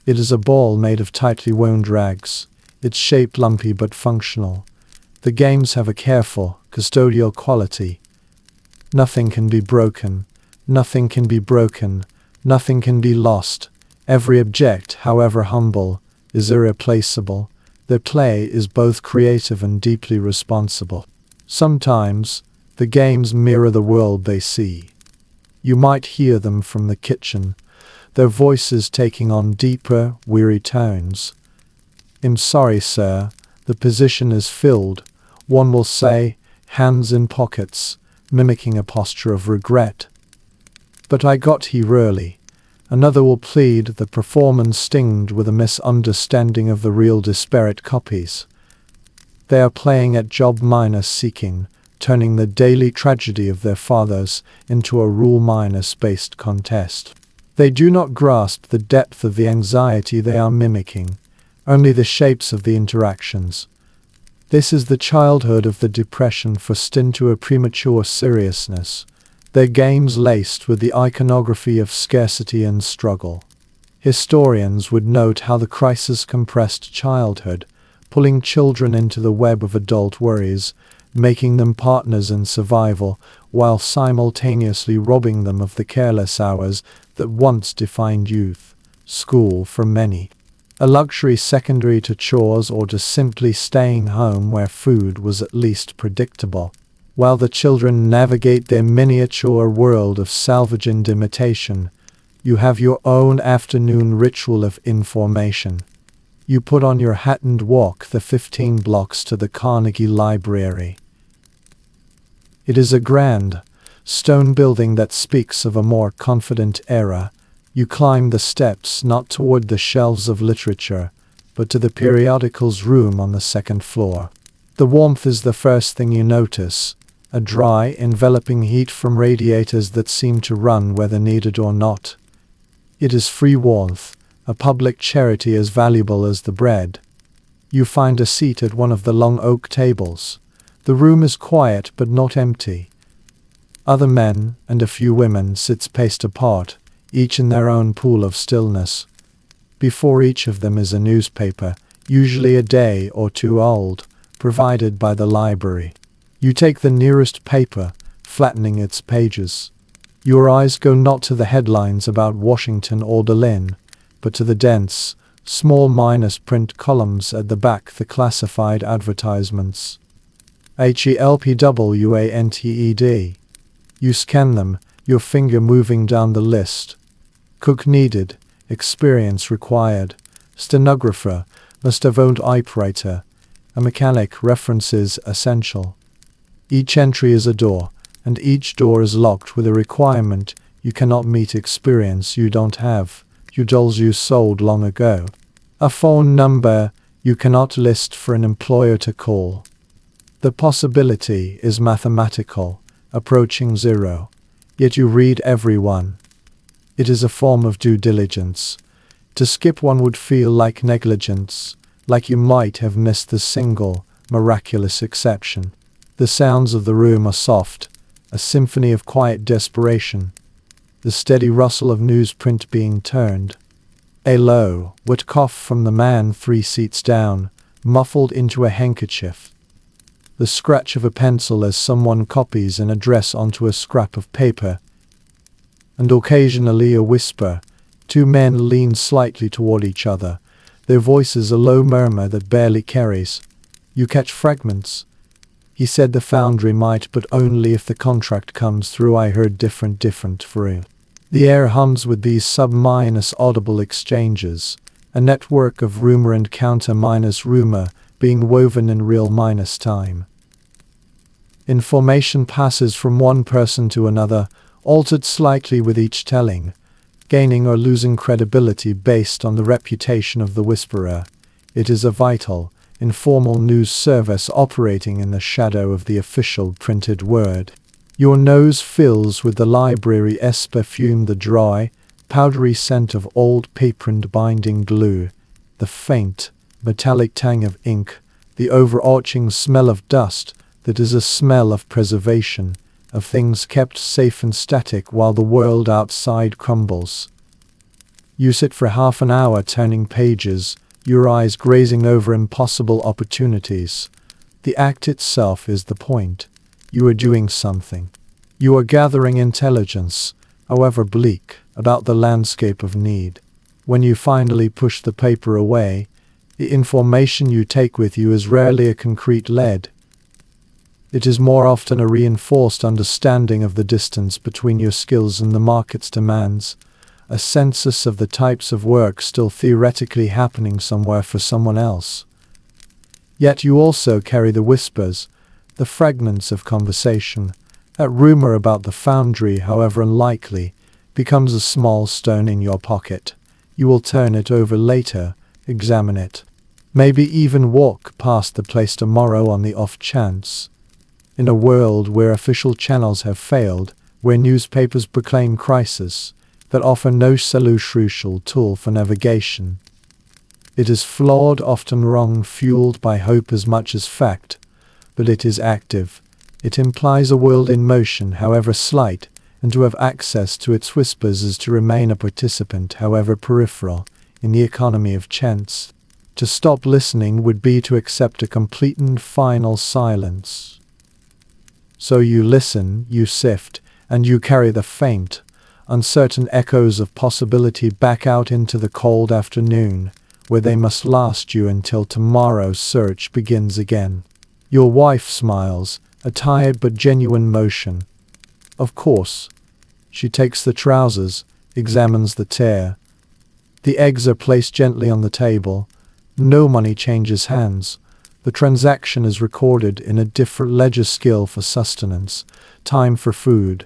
It is a ball made of tightly wound rags, its shape lumpy but functional. The games have a careful, custodial quality. Nothing can be broken, nothing can be broken, nothing can be lost. Every object, however humble, is irreplaceable. Their play is both creative and deeply responsible. Sometimes, the games mirror the world they see. You might hear them from the kitchen, their voices taking on deeper, weary tones. "I'm sorry, sir, the position is filled," one will say, hands in pockets, mimicking a posture of regret. "But I got here early." Another will plead, the performance stinged with a misunderstanding of the real disparate copies. They are playing at job minus seeking, turning the daily tragedy of their fathers into a rule minus based contest. They do not grasp the depth of the anxiety they are mimicking, only the shapes of the interactions. This is the childhood of the depression forced into a premature seriousness, their games laced with the iconography of scarcity and struggle. Historians would note how the crisis compressed childhood, pulling children into the web of adult worries, making them partners in survival, while simultaneously robbing them of the careless hours that once defined youth. School, for many, a luxury secondary to chores or to simply staying home where food was at least predictable. While the children navigate their miniature world of salvage and imitation, you have your own afternoon ritual of information. You put on your hat and walk the 15 blocks to the Carnegie Library. It is a grand, stone building that speaks of a more confident era. You climb the steps not toward the shelves of literature, but to the periodicals room on the second floor. The warmth is the first thing you notice, a dry, enveloping heat from radiators that seem to run whether needed or not. It is free warmth, a public charity as valuable as the bread. You find a seat at one of the long oak tables. The room is quiet but not empty. Other men and a few women sit spaced apart, each in their own pool of stillness. Before each of them is a newspaper, usually a day or two old, provided by the library. You take the nearest paper, flattening its pages. Your eyes go not to the headlines about Washington or Berlin, but to the dense, small minus print columns at the back, the classified advertisements. HELPWANTED. You scan them, your finger moving down the list. Cook needed, experience required. Stenographer, must have owned typewriter. A mechanic, references essential. Each entry is a door, and each door is locked with a requirement you cannot meet, experience you don't have, udals you sold long ago. A phone number you cannot list for an employer to call. The possibility is mathematical, approaching zero, yet you read every one. It is a form of due diligence. To skip one would feel like negligence, like you might have missed the single, miraculous exception. The sounds of the room are soft, a symphony of quiet desperation. The steady rustle of newsprint being turned. A low, wet cough from the man 3 seats down, muffled into a handkerchief. The scratch of a pencil as someone copies an address onto a scrap of paper. And occasionally a whisper. 2 men lean slightly toward each other, their voices a low murmur that barely carries. You catch fragments. He said the foundry might, but only if the contract comes through. I heard different through. The air hums with these sub-minus audible exchanges, a network of rumor and counter-minus rumor being woven in real minus time. Information passes from one person to another, altered slightly with each telling, gaining or losing credibility based on the reputation of the whisperer. It is a vital, informal news service operating in the shadow of the official printed word. Your nose fills with the library's perfume, the dry, powdery scent of old paper and binding glue, the faint, metallic tang of ink, the overarching smell of dust that is a smell of preservation, of things kept safe and static while the world outside crumbles. You sit for half an hour turning pages, your eyes grazing over impossible opportunities. The act itself is the point. You are doing something. You are gathering intelligence, however bleak, about the landscape of need. When you finally push the paper away, the information you take with you is rarely a concrete lead. It is more often a reinforced understanding of the distance between your skills and the market's demands, a census of the types of work still theoretically happening somewhere for someone else. Yet you also carry the whispers, the fragments of conversation. That rumor about the foundry, however unlikely, becomes a small stone in your pocket. You will turn it over later, examine it. Maybe even walk past the place tomorrow on the off chance. In a world where official channels have failed, where newspapers proclaim crisis, that offer no crucial tool for navigation. It is flawed, often wrong, fueled by hope as much as fact, but it is active. It implies a world in motion, however slight, and to have access to its whispers is to remain a participant, however peripheral, in the economy of chance. To stop listening would be to accept a complete and final silence. So you listen, you sift, and you carry the faint, uncertain echoes of possibility back out into the cold afternoon, where they must last you until tomorrow's search begins again. Your wife smiles, a tired but genuine motion. Of course. She takes the trousers, examines the tear. The eggs are placed gently on the table. No money changes hands. The transaction is recorded in a different ledger, skill for sustenance, time for food.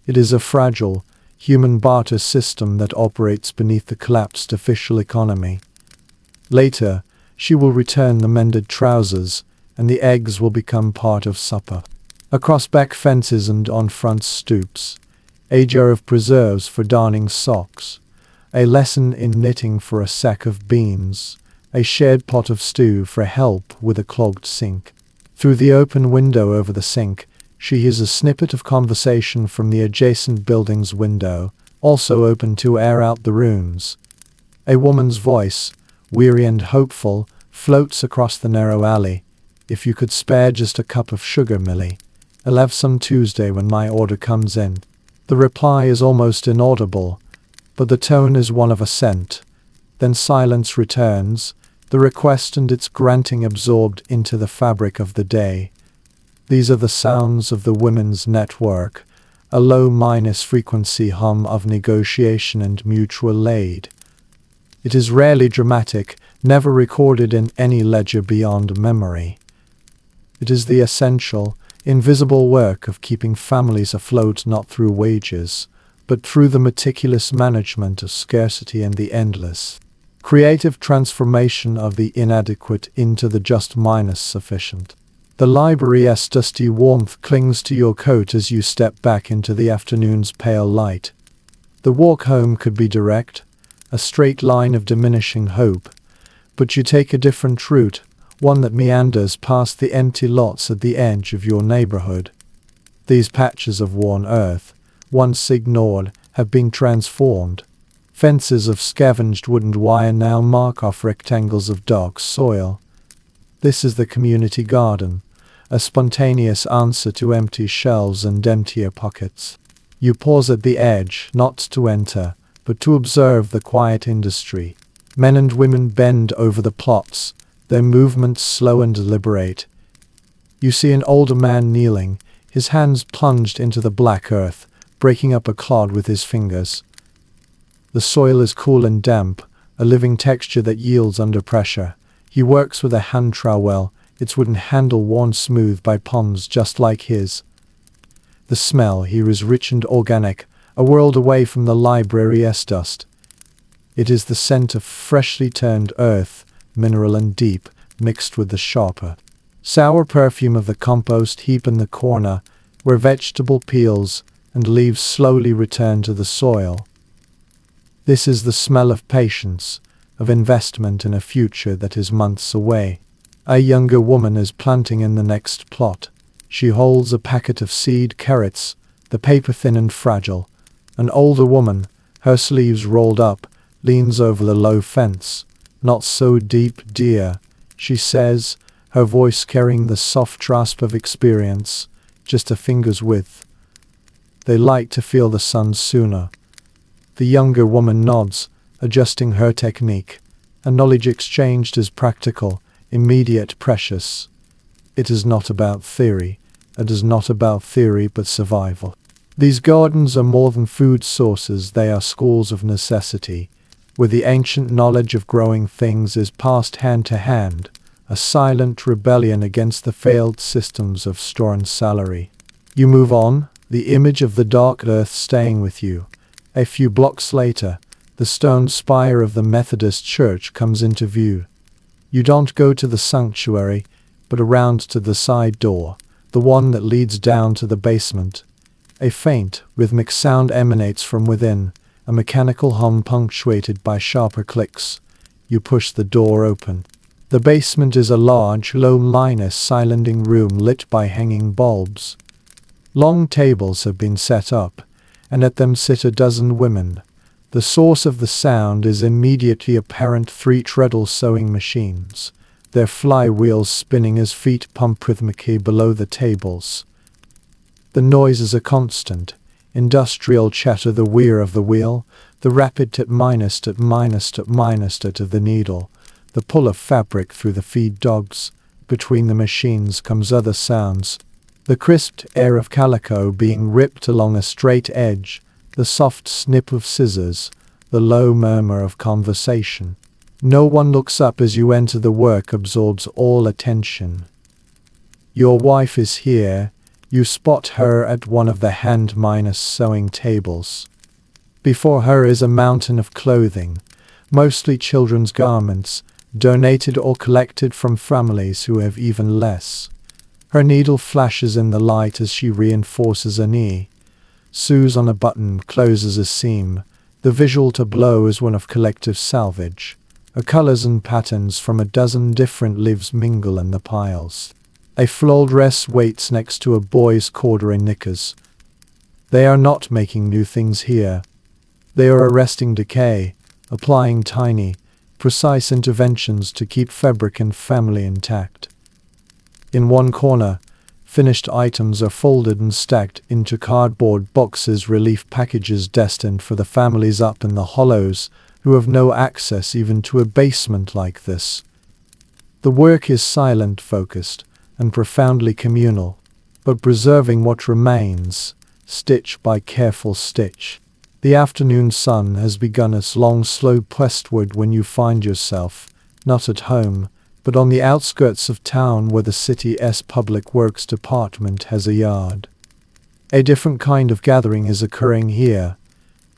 It is a fragile, human barter system that operates beneath the collapsed official economy. Later, she will return the mended trousers, and the eggs will become part of supper. Across back fences and on front stoops, a jar of preserves for darning socks, a lesson in knitting for a sack of beans, a shared pot of stew for help with a clogged sink. Through the open window over the sink, she hears a snippet of conversation from the adjacent building's window, also open to air out the rooms. A woman's voice, weary and hopeful, floats across the narrow alley. "If you could spare just a cup of sugar, Millie. I'll have some Tuesday when my order comes in." The reply is almost inaudible, but the tone is one of assent. Then silence returns, the request and its granting absorbed into the fabric of the day. These are the sounds of the women's network, a low-frequency hum of negotiation and mutual aid. It is rarely dramatic, never recorded in any ledger beyond memory. It is the essential, invisible work of keeping families afloat not through wages, but through the meticulous management of scarcity and the endless, creative transformation of the inadequate into the just-sufficient. The library's dusty warmth clings to your coat as you step back into the afternoon's pale light. The walk home could be direct, a straight line of diminishing hope, but you take a different route, one that meanders past the empty lots at the edge of your neighborhood. These patches of worn earth, once ignored, have been transformed. Fences of scavenged wooden wire now mark off rectangles of dark soil. This is the community garden, a spontaneous answer to empty shelves and emptier pockets. You pause at the edge, not to enter, but to observe the quiet industry. Men and women bend over the plots, their movements slow and deliberate. You see an older man kneeling, his hands plunged into the black earth, breaking up a clod with his fingers. The soil is cool and damp, a living texture that yields under pressure. He works with a hand trowel, its wooden handle worn smooth by ponds just like his. The smell here is rich and organic, a world away from the library's dust. It is the scent of freshly turned earth, mineral and deep, mixed with the sharper, sour perfume of the compost heap in the corner, where vegetable peels and leaves slowly return to the soil. This is the smell of patience, of investment in a future that is months away. A younger woman is planting in the next plot. She holds a packet of seed carrots, the paper thin and fragile. An older woman, her sleeves rolled up, leans over the low fence. "Not so deep, dear," she says, her voice carrying the soft rasp of experience, "just a finger's width." They like to feel the sun sooner. The younger woman nods, adjusting her technique. A knowledge exchanged is practical, immediate, precious. It is not about theory. It is not about theory but survival. These gardens are more than food sources, they are schools of necessity, where the ancient knowledge of growing things is passed hand to hand, a silent rebellion against the failed systems of store and salary. You move on, the image of the dark earth staying with you. A few blocks later, the stone spire of the Methodist church comes into view. You don't go to the sanctuary, but around to the side door, the one that leads down to the basement. A faint, rhythmic sound emanates from within, a mechanical hum punctuated by sharper clicks. You push the door open. The basement is a large, low-minus silencing room lit by hanging bulbs. Long tables have been set up, and at them sit a dozen women. The source of the sound is immediately apparent: 3 treadle sewing machines, their flywheels spinning as feet pump rhythmically below the tables. The noises are constant, industrial chatter, the whir of the wheel, the rapid tit minus tit minus tit minus tit of the needle, the pull of fabric through the feed dogs. Between the machines comes other sounds. The crisped air of calico being ripped along a straight edge, the soft snip of scissors, the low murmur of conversation. No one looks up as you enter. The work absorbs all attention. Your wife is here. You spot her at one of the hand-sewing tables. Before her is a mountain of clothing, mostly children's garments, donated or collected from families who have even less. Her needle flashes in the light as she reinforces a knee, sews on a button, closes a seam, The visual tableau is one of collective salvage. Colors and patterns from a dozen different leaves mingle in the piles. A floral dress waits next to a boy's corduroy knickers. They are not making new things here. They are arresting decay, applying tiny, precise interventions to keep fabric and family intact. In one corner, finished items are folded and stacked into cardboard boxes, relief packages destined for the families up in the hollows who have no access even to a basement like this. The work is silent, focused, and profoundly communal, but preserving what remains, stitch by careful stitch. The afternoon sun has begun its long, slow westward when you find yourself, not at home, but on the outskirts of town where the city's public works department has a yard. A different kind of gathering is occurring here.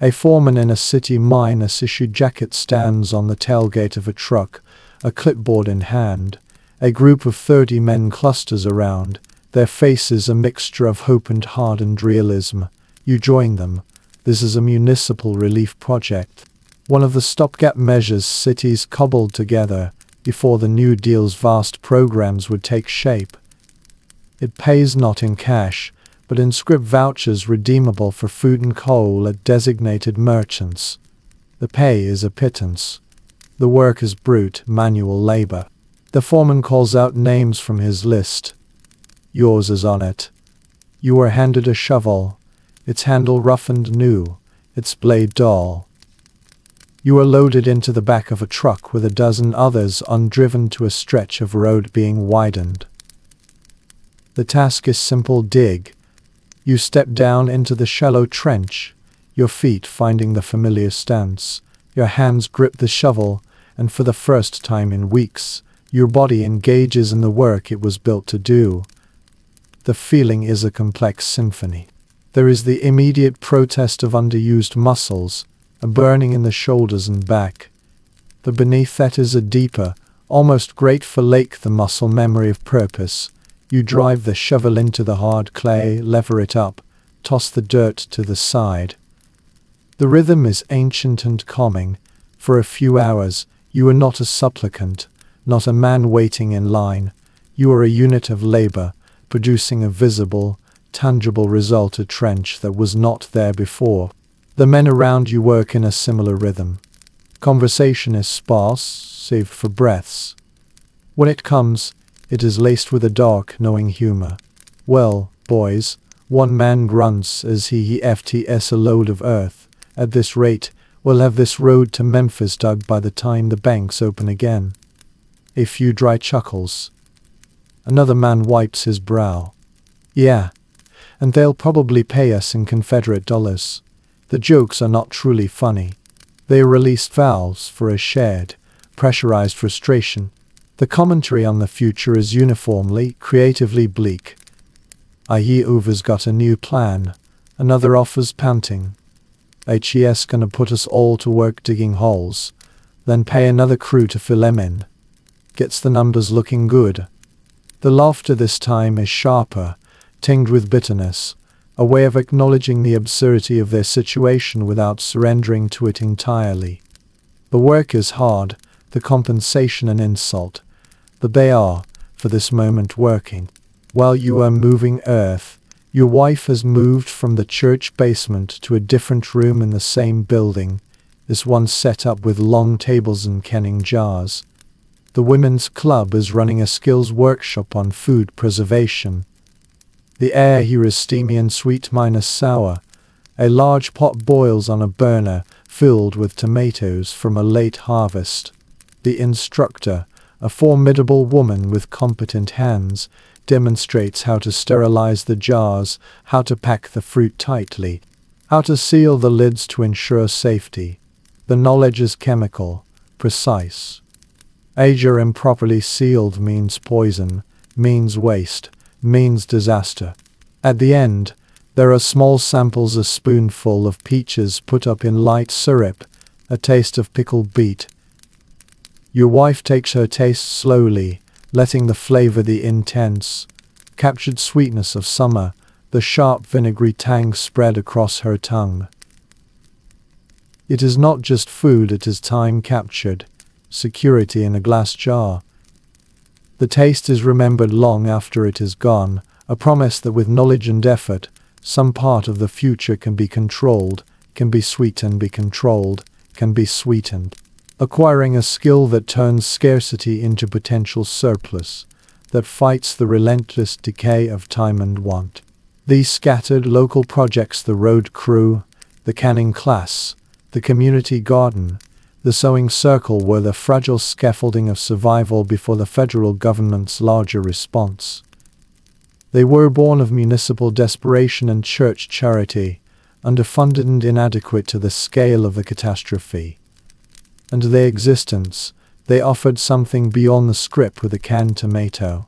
A foreman in a city minus issue jacket stands on the tailgate of a truck, a clipboard in hand. A group of 30 men clusters around, their faces a mixture of hope and hardened realism. You join them. This is a municipal relief project, one of the stopgap measures cities cobbled together before the New Deal's vast programs would take shape. It pays not in cash, but in scrip vouchers redeemable for food and coal at designated merchants. The pay is a pittance. The work is brute manual labor. The foreman calls out names from his list. Yours is on it. You are handed a shovel, its handle rough and new, its blade dull. You are loaded into the back of a truck with a dozen others undriven to a stretch of road being widened. The task is simple: dig. You step down into the shallow trench, your feet finding the familiar stance. Your hands grip the shovel, and for the first time in weeks, your body engages in the work it was built to do. The feeling is a complex symphony. There is the immediate protest of underused muscles, a burning in the shoulders and back. But beneath that is a deeper, almost grateful ache, the muscle memory of purpose. You drive the shovel into the hard clay, lever it up, toss the dirt to the side. The rhythm is ancient and calming. For a few hours, you are not a supplicant, not a man waiting in line. You are a unit of labor, producing a visible, tangible result, a trench that was not there before. The men around you work in a similar rhythm. Conversation is sparse, save for breaths. When it comes, it is laced with a dark, knowing humor. "Well, boys," one man grunts as he FTS a load of earth. "At this rate, we'll have this road to Memphis dug by the time the banks open again." A few dry chuckles. Another man wipes his brow. "Yeah, and they'll probably pay us in Confederate dollars." The jokes are not truly funny. They are released valves for a shared, pressurized frustration. The commentary on the future is uniformly, creatively bleak. I hear Uva's got a new plan. Another offers panting. HES gonna put us all to work digging holes, then pay another crew to fill them in. Gets the numbers looking good. The laughter this time is sharper, tinged with bitterness, a way of acknowledging the absurdity of their situation without surrendering to it entirely. The work is hard, the compensation an insult, but they are, for this moment, working. While you are moving earth, your wife has moved from the church basement to a different room in the same building, this one set up with long tables and canning jars. The women's club is running a skills workshop on food preservation. The air here is steamy and sweet minus sour. A large pot boils on a burner filled with tomatoes from a late harvest. The instructor, a formidable woman with competent hands, demonstrates how to sterilize the jars, how to pack the fruit tightly, how to seal the lids to ensure safety. The knowledge is chemical, precise. A jar improperly sealed means poison, means waste, means disaster. At the end, there are small samples, a spoonful of peaches put up in light syrup, a taste of pickled beet. Your wife takes her taste slowly, letting the flavor the intense, captured sweetness of summer, the sharp vinegary tang spread across her tongue. It is not just food, it is time captured, security in a glass jar. The taste is remembered long after it is gone, a promise that with knowledge and effort, some part of the future can be controlled, can be sweetened, be controlled, can be sweetened. Acquiring a skill that turns scarcity into potential surplus, that fights the relentless decay of time and want. These scattered local projects, the road crew, the canning class, the community garden, the sewing circle, were the fragile scaffolding of survival before the federal government's larger response. They were born of municipal desperation and church charity, underfunded and inadequate to the scale of the catastrophe. And their existence, they offered something beyond the script with a canned tomato.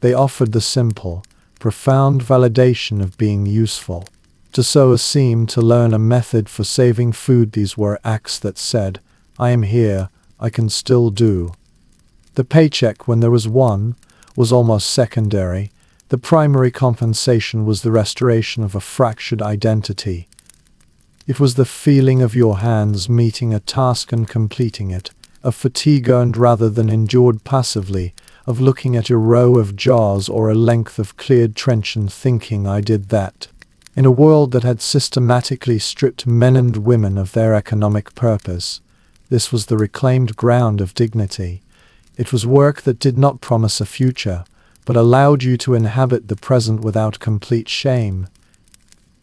They offered the simple, profound validation of being useful. To sow a seam, to learn a method for saving food, these were acts that said, I am here, I can still do. The paycheck, when there was one, was almost secondary. The primary compensation was the restoration of a fractured identity. It was the feeling of your hands meeting a task and completing it, of fatigue earned rather than endured passively, of looking at a row of jars or a length of cleared trench and thinking, I did that. In a world that had systematically stripped men and women of their economic purpose, this was the reclaimed ground of dignity. It was work that did not promise a future, but allowed you to inhabit the present without complete shame.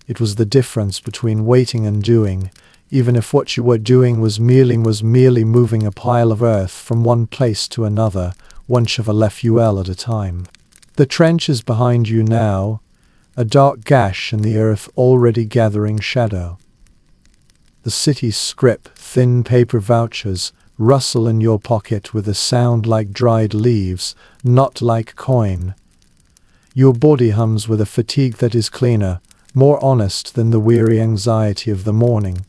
It was the difference between waiting and doing, even if what you were doing was merely moving a pile of earth from one place to another, one shovel at a time. The trench is behind you now, a dark gash in the earth already gathering shadow. The city's scrip, thin paper vouchers, rustle in your pocket with a sound like dried leaves, not like coin. Your body hums with a fatigue that is cleaner, more honest than the weary anxiety of the morning.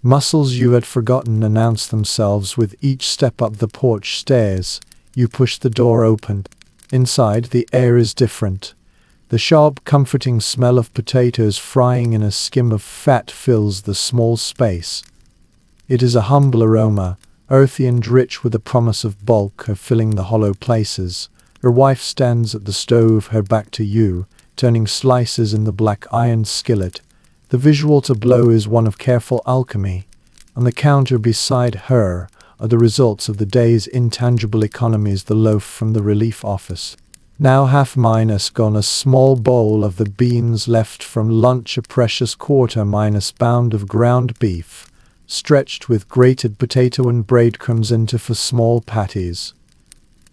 Muscles you had forgotten announce themselves with each step up the porch stairs. You push the door open. Inside, the air is different. The sharp, comforting smell of potatoes frying in a skim of fat fills the small space. It is a humble aroma, earthy and rich, with the promise of bulk, of filling the hollow places. Your wife stands at the stove, her back to you, turning slices in the black iron skillet. The visual tableau is one of careful alchemy. On the counter beside her are the results of the day's intangible economies, the loaf from the relief office. Now half minus gone, a small bowl of the beans left from lunch, a precious quarter minus pound of ground beef, stretched with grated potato and breadcrumbs into for small patties.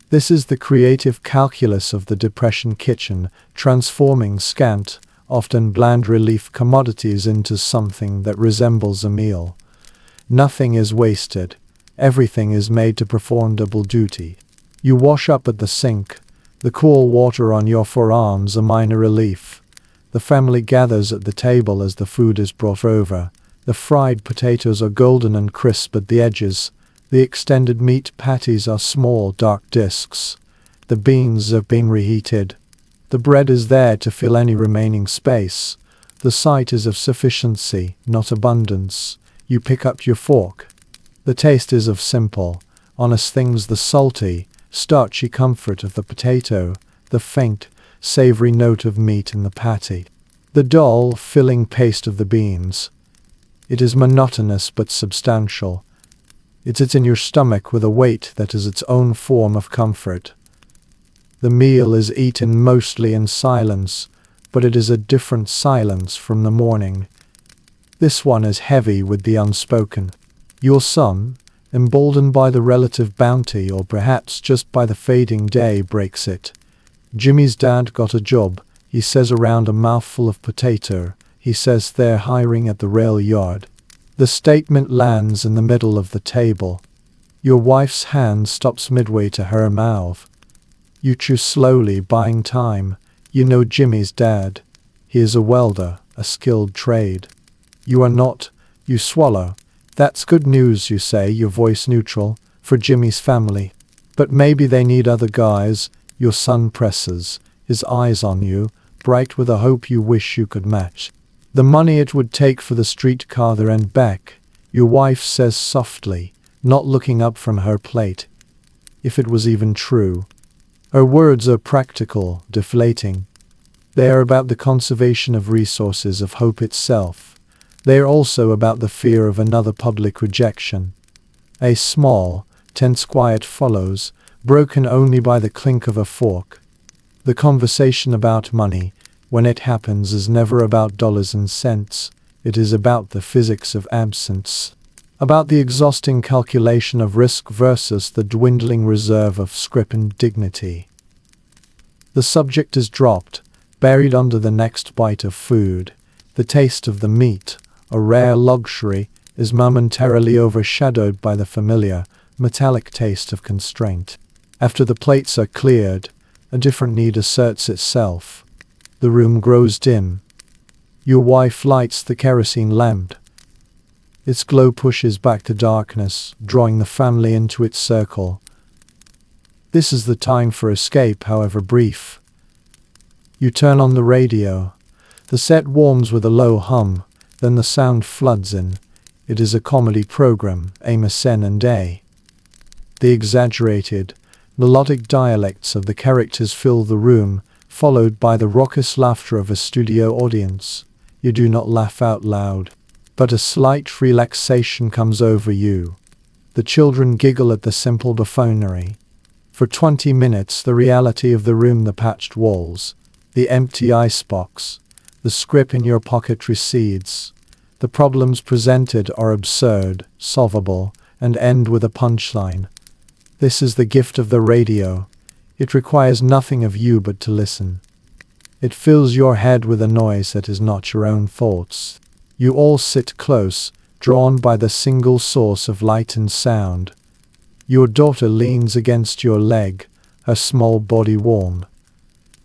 This is the creative calculus of the Depression kitchen, transforming scant, often bland relief commodities into something that resembles a meal. Nothing is wasted. Everything is made to perform double duty. You wash up at the sink, the cool water on your forearms a minor relief. The family gathers at the table as the food is brought over. The fried potatoes are golden and crisp at the edges. The extended meat patties are small, dark discs. The beans have been reheated. The bread is there to fill any remaining space. The sight is of sufficiency, not abundance. You pick up your fork. The taste is of simple, honest things, the salty, starchy comfort of the potato, the faint, savory note of meat in the patty, the dull, filling paste of the beans. It is monotonous but substantial. It sits in your stomach with a weight that is its own form of comfort. The meal is eaten mostly in silence, but it is a different silence from the morning. This one is heavy with the unspoken. Your son, emboldened by the relative bounty or perhaps just by the fading day, breaks it. Jimmy's dad got a job, he says around a mouthful of potato. He says they're hiring at the rail yard. The statement lands in the middle of the table. Your wife's hand stops midway to her mouth. You chew slowly, buying time. You know Jimmy's dad. He is a welder, a skilled trade. You are not. You swallow. That's good news, you say, your voice neutral, for Jimmy's family. But maybe they need other guys. Your son presses, his eyes on you, bright with a hope you wish you could match. The money it would take for the streetcar there and back, your wife says softly, not looking up from her plate. If it was even true. Her words are practical, deflating. They are about the conservation of resources, of hope itself. They are also about the fear of another public rejection. A small, tense quiet follows, broken only by the clink of a fork. The conversation about money, when it happens, is never about dollars and cents. It is about the physics of absence. About the exhausting calculation of risk versus the dwindling reserve of scrip and dignity. The subject is dropped, buried under the next bite of food. The taste of the meat, a rare luxury, is momentarily overshadowed by the familiar, metallic taste of constraint. After the plates are cleared, a different need asserts itself. The room grows dim. Your wife lights the kerosene lamp. Its glow pushes back the darkness, drawing the family into its circle. This is the time for escape, however brief. You turn on the radio. The set warms with a low hum, then the sound floods in. It is a comedy program, immersive. The exaggerated, melodic dialects of the characters fill the room, followed by the raucous laughter of a studio audience. You do not laugh out loud, but a slight relaxation comes over you. The children giggle at the simple buffoonery. For 20 minutes, the reality of the room, the patched walls, the empty icebox, the scrip in your pocket recedes. The problems presented are absurd, solvable, and end with a punchline. This is the gift of the radio. It requires nothing of you but to listen. It fills your head with a noise that is not your own thoughts. You all sit close, drawn by the single source of light and sound. Your daughter leans against your leg, her small body warm.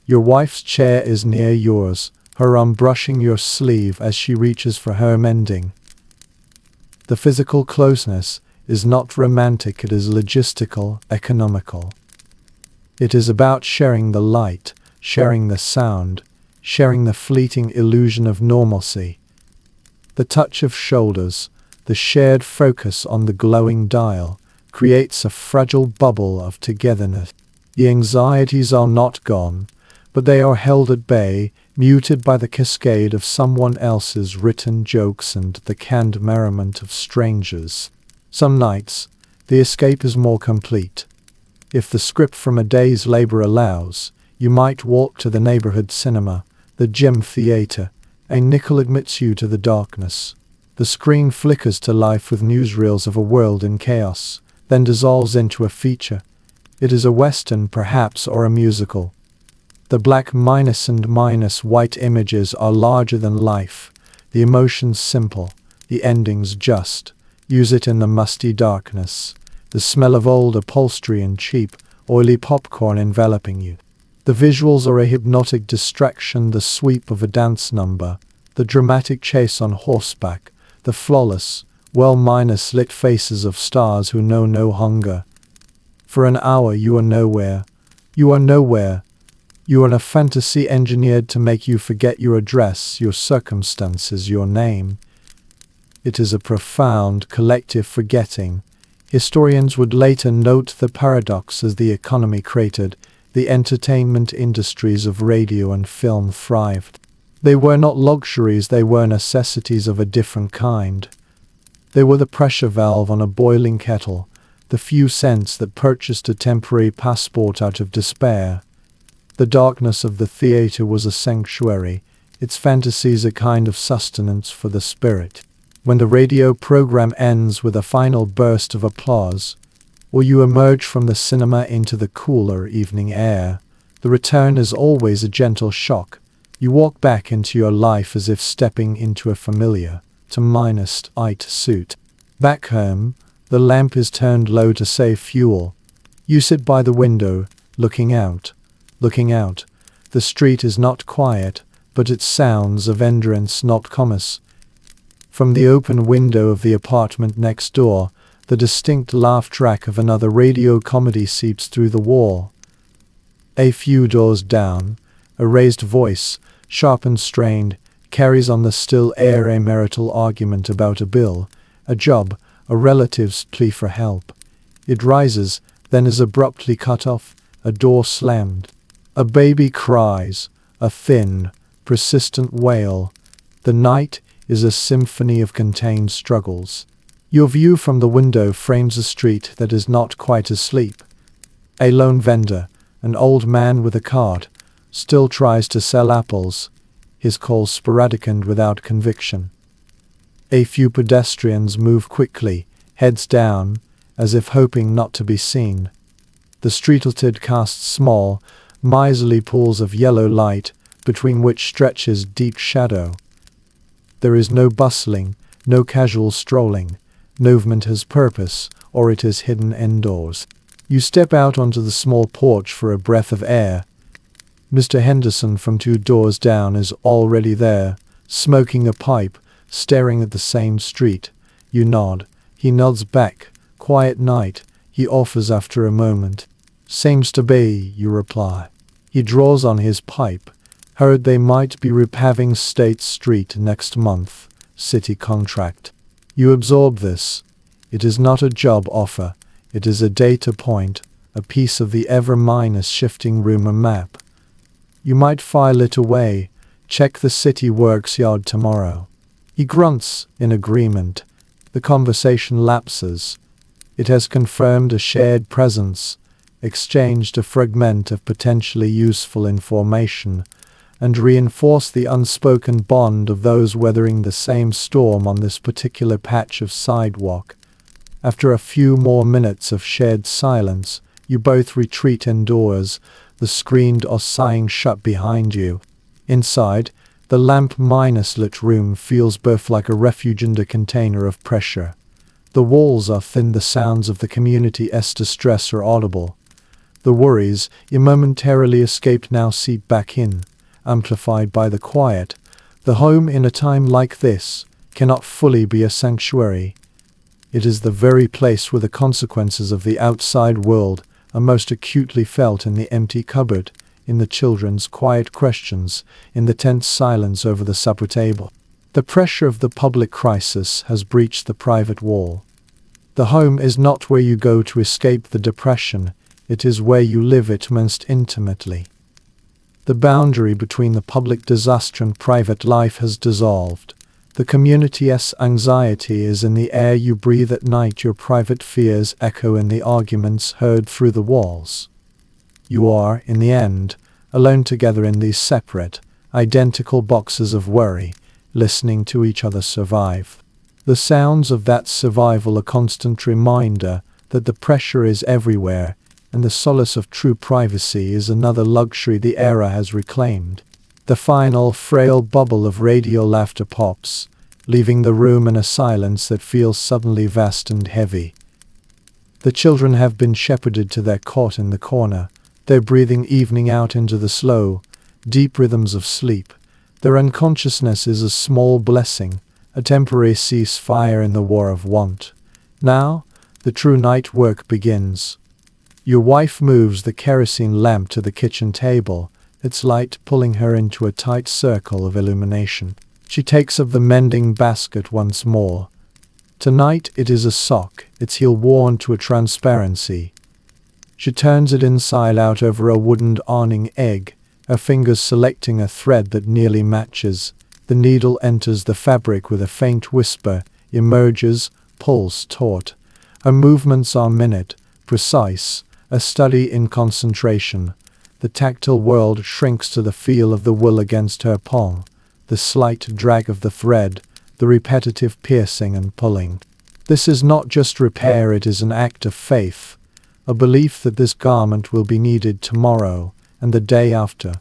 Your wife's chair is near yours, her arm brushing your sleeve as she reaches for her mending. The physical closeness is not romantic, it is logistical, economical. It is about sharing the light, sharing the sound, sharing the fleeting illusion of normalcy. The touch of shoulders, the shared focus on the glowing dial, creates a fragile bubble of togetherness. The anxieties are not gone, but they are held at bay, muted by the cascade of someone else's written jokes and the canned merriment of strangers. Some nights, the escape is more complete. If the script from a day's labor allows, you might walk to the neighborhood cinema, the gym theater. A nickel admits you to the darkness. The screen flickers to life with newsreels of a world in chaos, then dissolves into a feature. It is a western, perhaps, or a musical. The black minus and minus white images are larger than life, the emotions simple, the endings just. Use it in the musty darkness, the smell of old upholstery and cheap, oily popcorn enveloping you. The visuals are a hypnotic distraction, the sweep of a dance number, the dramatic chase on horseback, the flawless, well-minus lit faces of stars who know no hunger. For an hour you are nowhere. You are nowhere. You are in a fantasy engineered to make you forget your address, your circumstances, your name. It is a profound collective forgetting. Historians would later note the paradox as the economy cratered, the entertainment industries of radio and film thrived. They were not luxuries, they were necessities of a different kind. They were the pressure valve on a boiling kettle, the few cents that purchased a temporary passport out of despair. The darkness of the theater was a sanctuary, its fantasies a kind of sustenance for the spirit. When the radio program ends with a final burst of applause, or you emerge from the cinema into the cooler evening air, the return is always a gentle shock. You walk back into your life as if stepping into a familiar, -8 suit. Back home, the lamp is turned low to save fuel. You sit by the window, looking out. The street is not quiet, but it sounds of endurance, not commerce. From the open window of the apartment next door, the distinct laugh track of another radio comedy seeps through the wall. A few doors down, a raised voice, sharp and strained, carries on the still air a marital argument about a bill, a job, a relative's plea for help. It rises, then is abruptly cut off, a door slammed. A baby cries, a thin, persistent wail. The night is a symphony of contained struggles. Your view from the window frames a street that is not quite asleep. A lone vendor, an old man with a cart, still tries to sell apples, his calls sporadic and without conviction. A few pedestrians move quickly, heads down, as if hoping not to be seen. The street casts small, miserly pools of yellow light, between which stretches deep shadow. There is no bustling, no casual strolling. Movement has purpose, or it is hidden indoors. You step out onto the small porch for a breath of air. Mr. Henderson from 2 doors down is already there, smoking a pipe, staring at the same street. You nod. He nods back. Quiet night, he offers after a moment. Seems to be, you reply. He draws on his pipe. Heard they might be repaving State Street next month. City contract. You absorb this. It is not a job offer. It is a data point, a piece of the ever-shifting rumor map. You might file it away. Check the city works yard tomorrow. He grunts, in agreement. The conversation lapses. It has confirmed a shared presence, exchanged a fragment of potentially useful information, and reinforced the unspoken bond of those weathering the same storm on this particular patch of sidewalk. After a few more minutes of shared silence, you both retreat indoors, the screened or sighing shut behind you. Inside, the lamp-lit room feels both like a refuge and a container of pressure. The walls are thin, the sounds of the community's distress are audible. The worries you momentarily escaped now seep back in, amplified by the quiet. The home in a time like this cannot fully be a sanctuary. It is the very place where the consequences of the outside world are most acutely felt, in the empty cupboard, in the children's quiet questions, in the tense silence over the supper table. The pressure of the public crisis has breached the private wall. The home is not where you go to escape the depression, it is where you live it most intimately. The boundary between the public disaster and private life has dissolved. The community's anxiety is in the air you breathe at night. Your private fears echo in the arguments heard through the walls. You are, in the end, alone together in these separate, identical boxes of worry, listening to each other survive. The sounds of that survival a constant reminder that the pressure is everywhere, and the solace of true privacy is another luxury the era has reclaimed. The final, frail bubble of radio laughter pops, leaving the room in a silence that feels suddenly vast and heavy. The children have been shepherded to their cot in the corner, their breathing evening out into the slow, deep rhythms of sleep. Their unconsciousness is a small blessing, a temporary ceasefire in the war of want. Now, the true night work begins. Your wife moves the kerosene lamp to the kitchen table, its light pulling her into a tight circle of illumination. She takes up the mending basket once more. Tonight it is a sock, its heel worn to a transparency. She turns it inside out over a wooden awning egg, her fingers selecting a thread that nearly matches. The needle enters the fabric with a faint whisper, emerges, pulls taut. Her movements are minute, precise, a study in concentration. The tactile world shrinks to the feel of the wool against her palm, the slight drag of the thread, the repetitive piercing and pulling. This is not just repair, it is an act of faith, a belief that this garment will be needed tomorrow and the day after.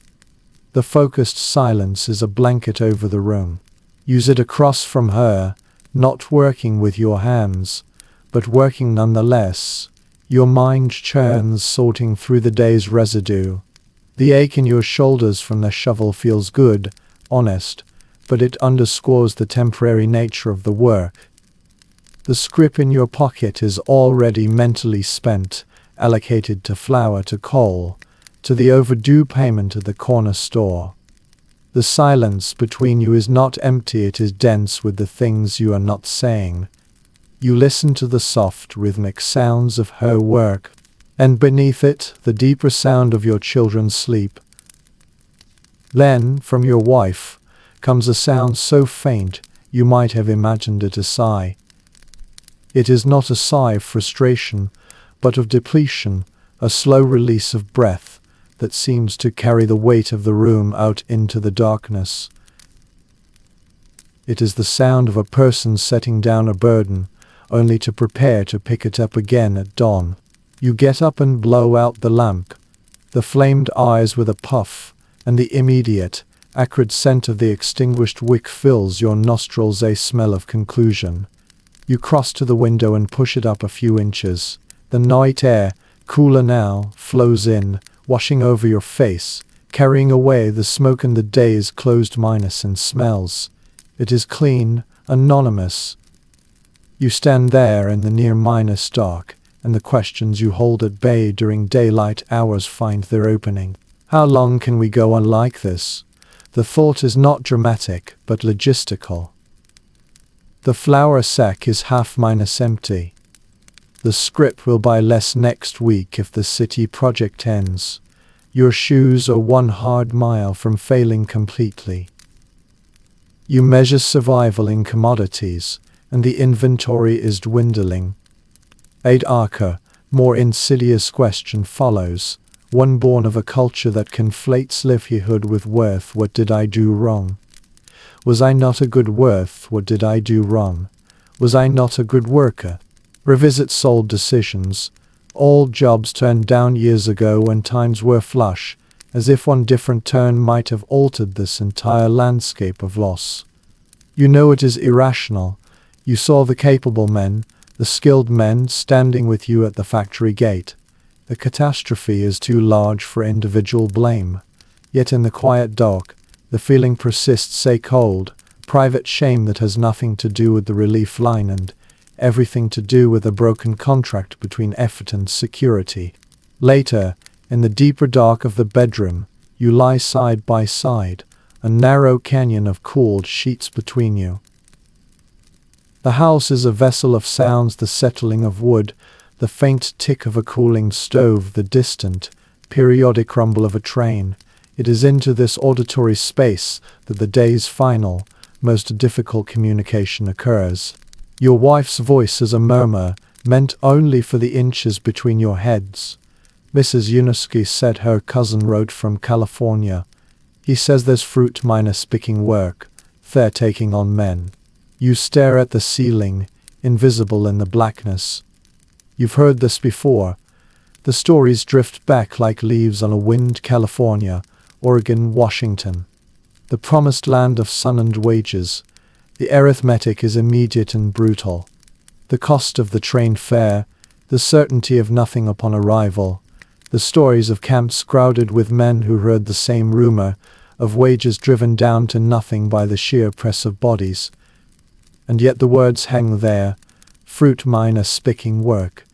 The focused silence is a blanket over the room. Use it across from her, not working with your hands, but working nonetheless. Your mind churns, sorting through the day's residue. The ache in your shoulders from the shovel feels good, honest, but it underscores the temporary nature of the work. The scrip in your pocket is already mentally spent, allocated to flour, to coal, to the overdue payment at the corner store. The silence between you is not empty, it is dense with the things you are not saying. You listen to the soft, rhythmic sounds of her work, and beneath it, the deeper sound of your children's sleep. Then, from your wife, comes a sound so faint you might have imagined it a sigh. It is not a sigh of frustration, but of depletion, a slow release of breath that seems to carry the weight of the room out into the darkness. It is the sound of a person setting down a burden, only to prepare to pick it up again at dawn. You get up and blow out the lamp, the flamed eyes with a puff, and the immediate, acrid scent of the extinguished wick fills your nostrils, a smell of conclusion. You cross to the window and push it up a few inches. The night air, cooler now, flows in, washing over your face, carrying away the smoke and the day's closed minus and smells. It is clean, anonymous. You stand there in the near minus dark, and the questions you hold at bay during daylight hours find their opening. How long can we go on like this? The thought is not dramatic, but logistical. The flour sack is half minus empty. The script will buy less next week if the city project ends. Your shoes are 1 hard mile from failing completely. You measure survival in commodities, and the inventory is dwindling. A darker, more insidious question follows, one born of a culture that conflates livelihood with worth. What did I do wrong? Was I not a good worth? What did I do wrong? Was I not a good worker? Revisit sold decisions. All jobs turned down years ago when times were flush, as if one different turn might have altered this entire landscape of loss. You know it is irrational. You saw the capable men, the skilled men standing with you at the factory gate. The catastrophe is too large for individual blame. Yet in the quiet dark, the feeling persists, a cold, private shame that has nothing to do with the relief line and everything to do with a broken contract between effort and security. Later, in the deeper dark of the bedroom, you lie side by side, a narrow canyon of cooled sheets between you. The house is a vessel of sounds, the settling of wood, the faint tick of a cooling stove, the distant, periodic rumble of a train. It is into this auditory space that the day's final, most difficult communication occurs. Your wife's voice is a murmur, meant only for the inches between your heads. Mrs. Yunuski said her cousin wrote from California. He says there's fruit minus picking work. They're taking on men. You stare at the ceiling, invisible in the blackness. You've heard this before. The stories drift back like leaves on a wind. California, Oregon, Washington. The promised land of sun and wages. The arithmetic is immediate and brutal. The cost of the train fare, the certainty of nothing upon arrival, the stories of camps crowded with men who heard the same rumor, of wages driven down to nothing by the sheer press of bodies. And yet the words hang there, fruit minus picking work,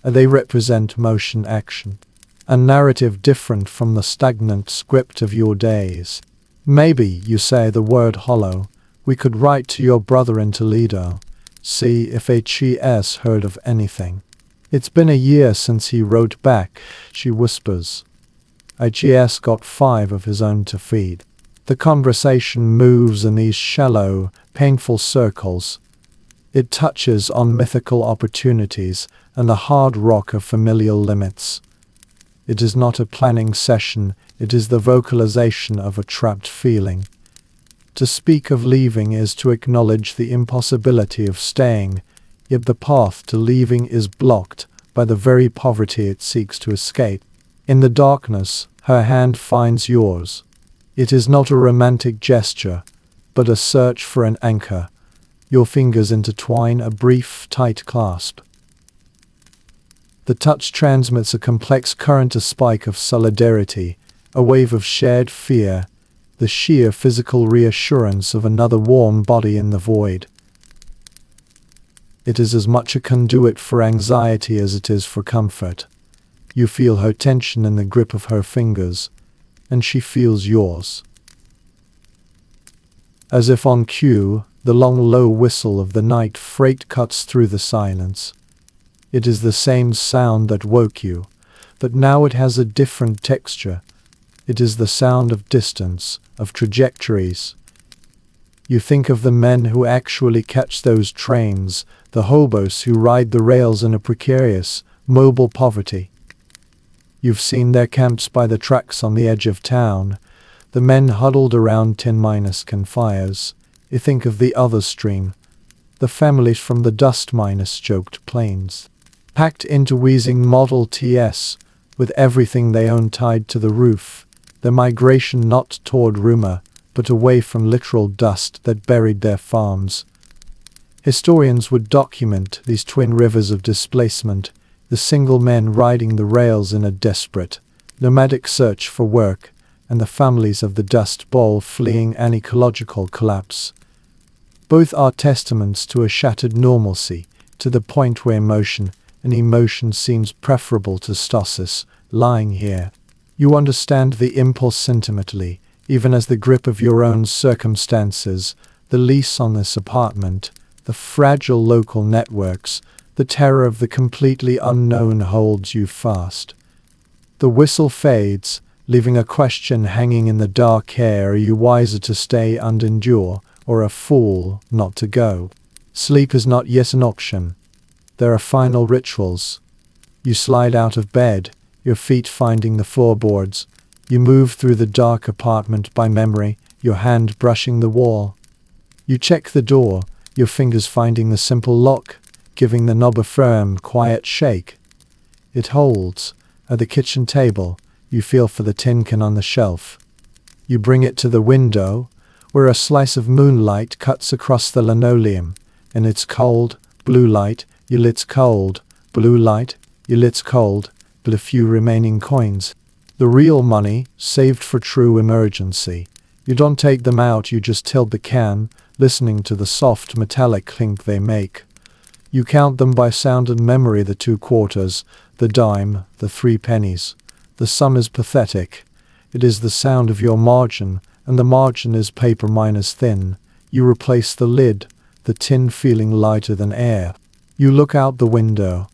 and they represent motion action, a narrative different from the stagnant script of your days. Maybe, you say, the word hollow. We could write to your brother in Toledo, see if HES heard of anything. It's been a year since he wrote back, she whispers. HES got 5 of his own to feed. The conversation moves in these shallow, painful circles. It touches on mythical opportunities and the hard rock of familial limits. It is not a planning session, it is the vocalization of a trapped feeling. To speak of leaving is to acknowledge the impossibility of staying, yet the path to leaving is blocked by the very poverty it seeks to escape. In the darkness, her hand finds yours. It is not a romantic gesture, but a search for an anchor. Your fingers intertwine, a brief, tight clasp. The touch transmits a complex current, a spike of solidarity, a wave of shared fear, the sheer physical reassurance of another warm body in the void. It is as much a conduit for anxiety as it is for comfort. You feel her tension in the grip of her fingers, and she feels yours. As if on cue, the long low whistle of the night freight cuts through the silence. It is the same sound that woke you, but now it has a different texture. It is the sound of distance, of trajectories. You think of the men who actually catch those trains, the hobos who ride the rails in a precarious, mobile poverty. You've seen their camps by the tracks on the edge of town, the men huddled around tin-can fires. You think of the other stream, the families from the dust-choked plains, packed into wheezing Model Ts, with everything they own tied to the roof, their migration not toward rumor, but away from literal dust that buried their farms. Historians would document these twin rivers of displacement, the single men riding the rails in a desperate, nomadic search for work, and the families of the Dust Bowl fleeing an ecological collapse. Both are testaments to a shattered normalcy, to the point where emotion seems preferable to stasis, lying here. You understand the impulse intimately, even as the grip of your own circumstances, the lease on this apartment, the fragile local networks, the terror of the completely unknown holds you fast. The whistle fades, leaving a question hanging in the dark air. Are you wiser to stay and endure, or a fool not to go? Sleep is not yet an option. There are final rituals. You slide out of bed, your feet finding the floorboards. You move through the dark apartment by memory, your hand brushing the wall. You check the door, your fingers finding the simple lock, giving the knob a firm, quiet shake. It holds. At the kitchen table, you feel for the tin can on the shelf. You bring it to the window, where a slice of moonlight cuts across the linoleum, and it's cold, blue light, you lit's cold, blue light, you lit's cold, but a few remaining coins. The real money, saved for true emergency. You don't take them out, you just tilt the can, listening to the soft metallic clink they make. You count them by sound and memory, the 2 quarters, the dime, the 3 pennies. The sum is pathetic. It is the sound of your margin, and the margin is paper minus thin. You replace the lid, the tin feeling lighter than air. You look out the window.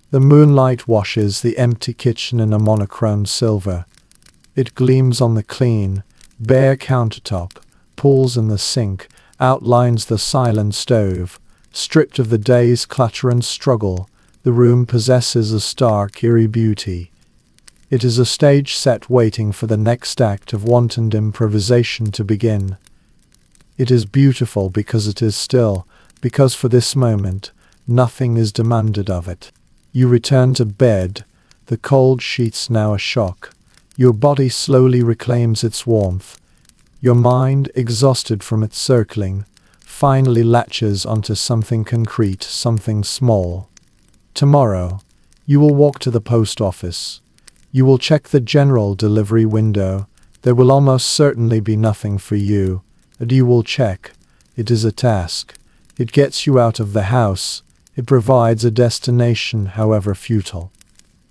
The moonlight washes the empty kitchen in a monochrome silver. It gleams on the clean, bare countertop, pools in the sink, outlines the silent stove. Stripped of the day's clutter and struggle, the room possesses a stark, eerie beauty. It is a stage set waiting for the next act of wanton improvisation to begin. It is beautiful because it is still, because for this moment, nothing is demanded of it. You return to bed, the cold sheets now a shock. Your body slowly reclaims its warmth. Your mind, exhausted from its circling, finally latches onto something concrete, something small. Tomorrow, you will walk to the post office. You will check the general delivery window. There will almost certainly be nothing for you, and you will check. It is a task. It gets you out of the house. It provides a destination, however futile.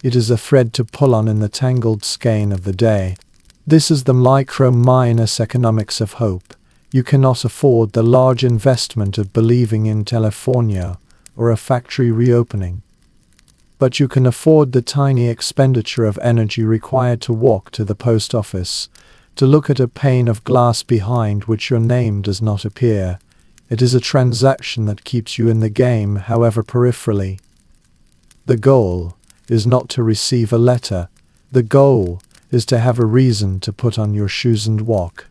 It is a thread to pull on in the tangled skein of the day. This is the micro-minus economics of hope. You cannot afford the large investment of believing in California or a factory reopening. But you can afford the tiny expenditure of energy required to walk to the post office, to look at a pane of glass behind which your name does not appear. It is a transaction that keeps you in the game, however peripherally. The goal is not to receive a letter. The goal is to have a reason to put on your shoes and walk.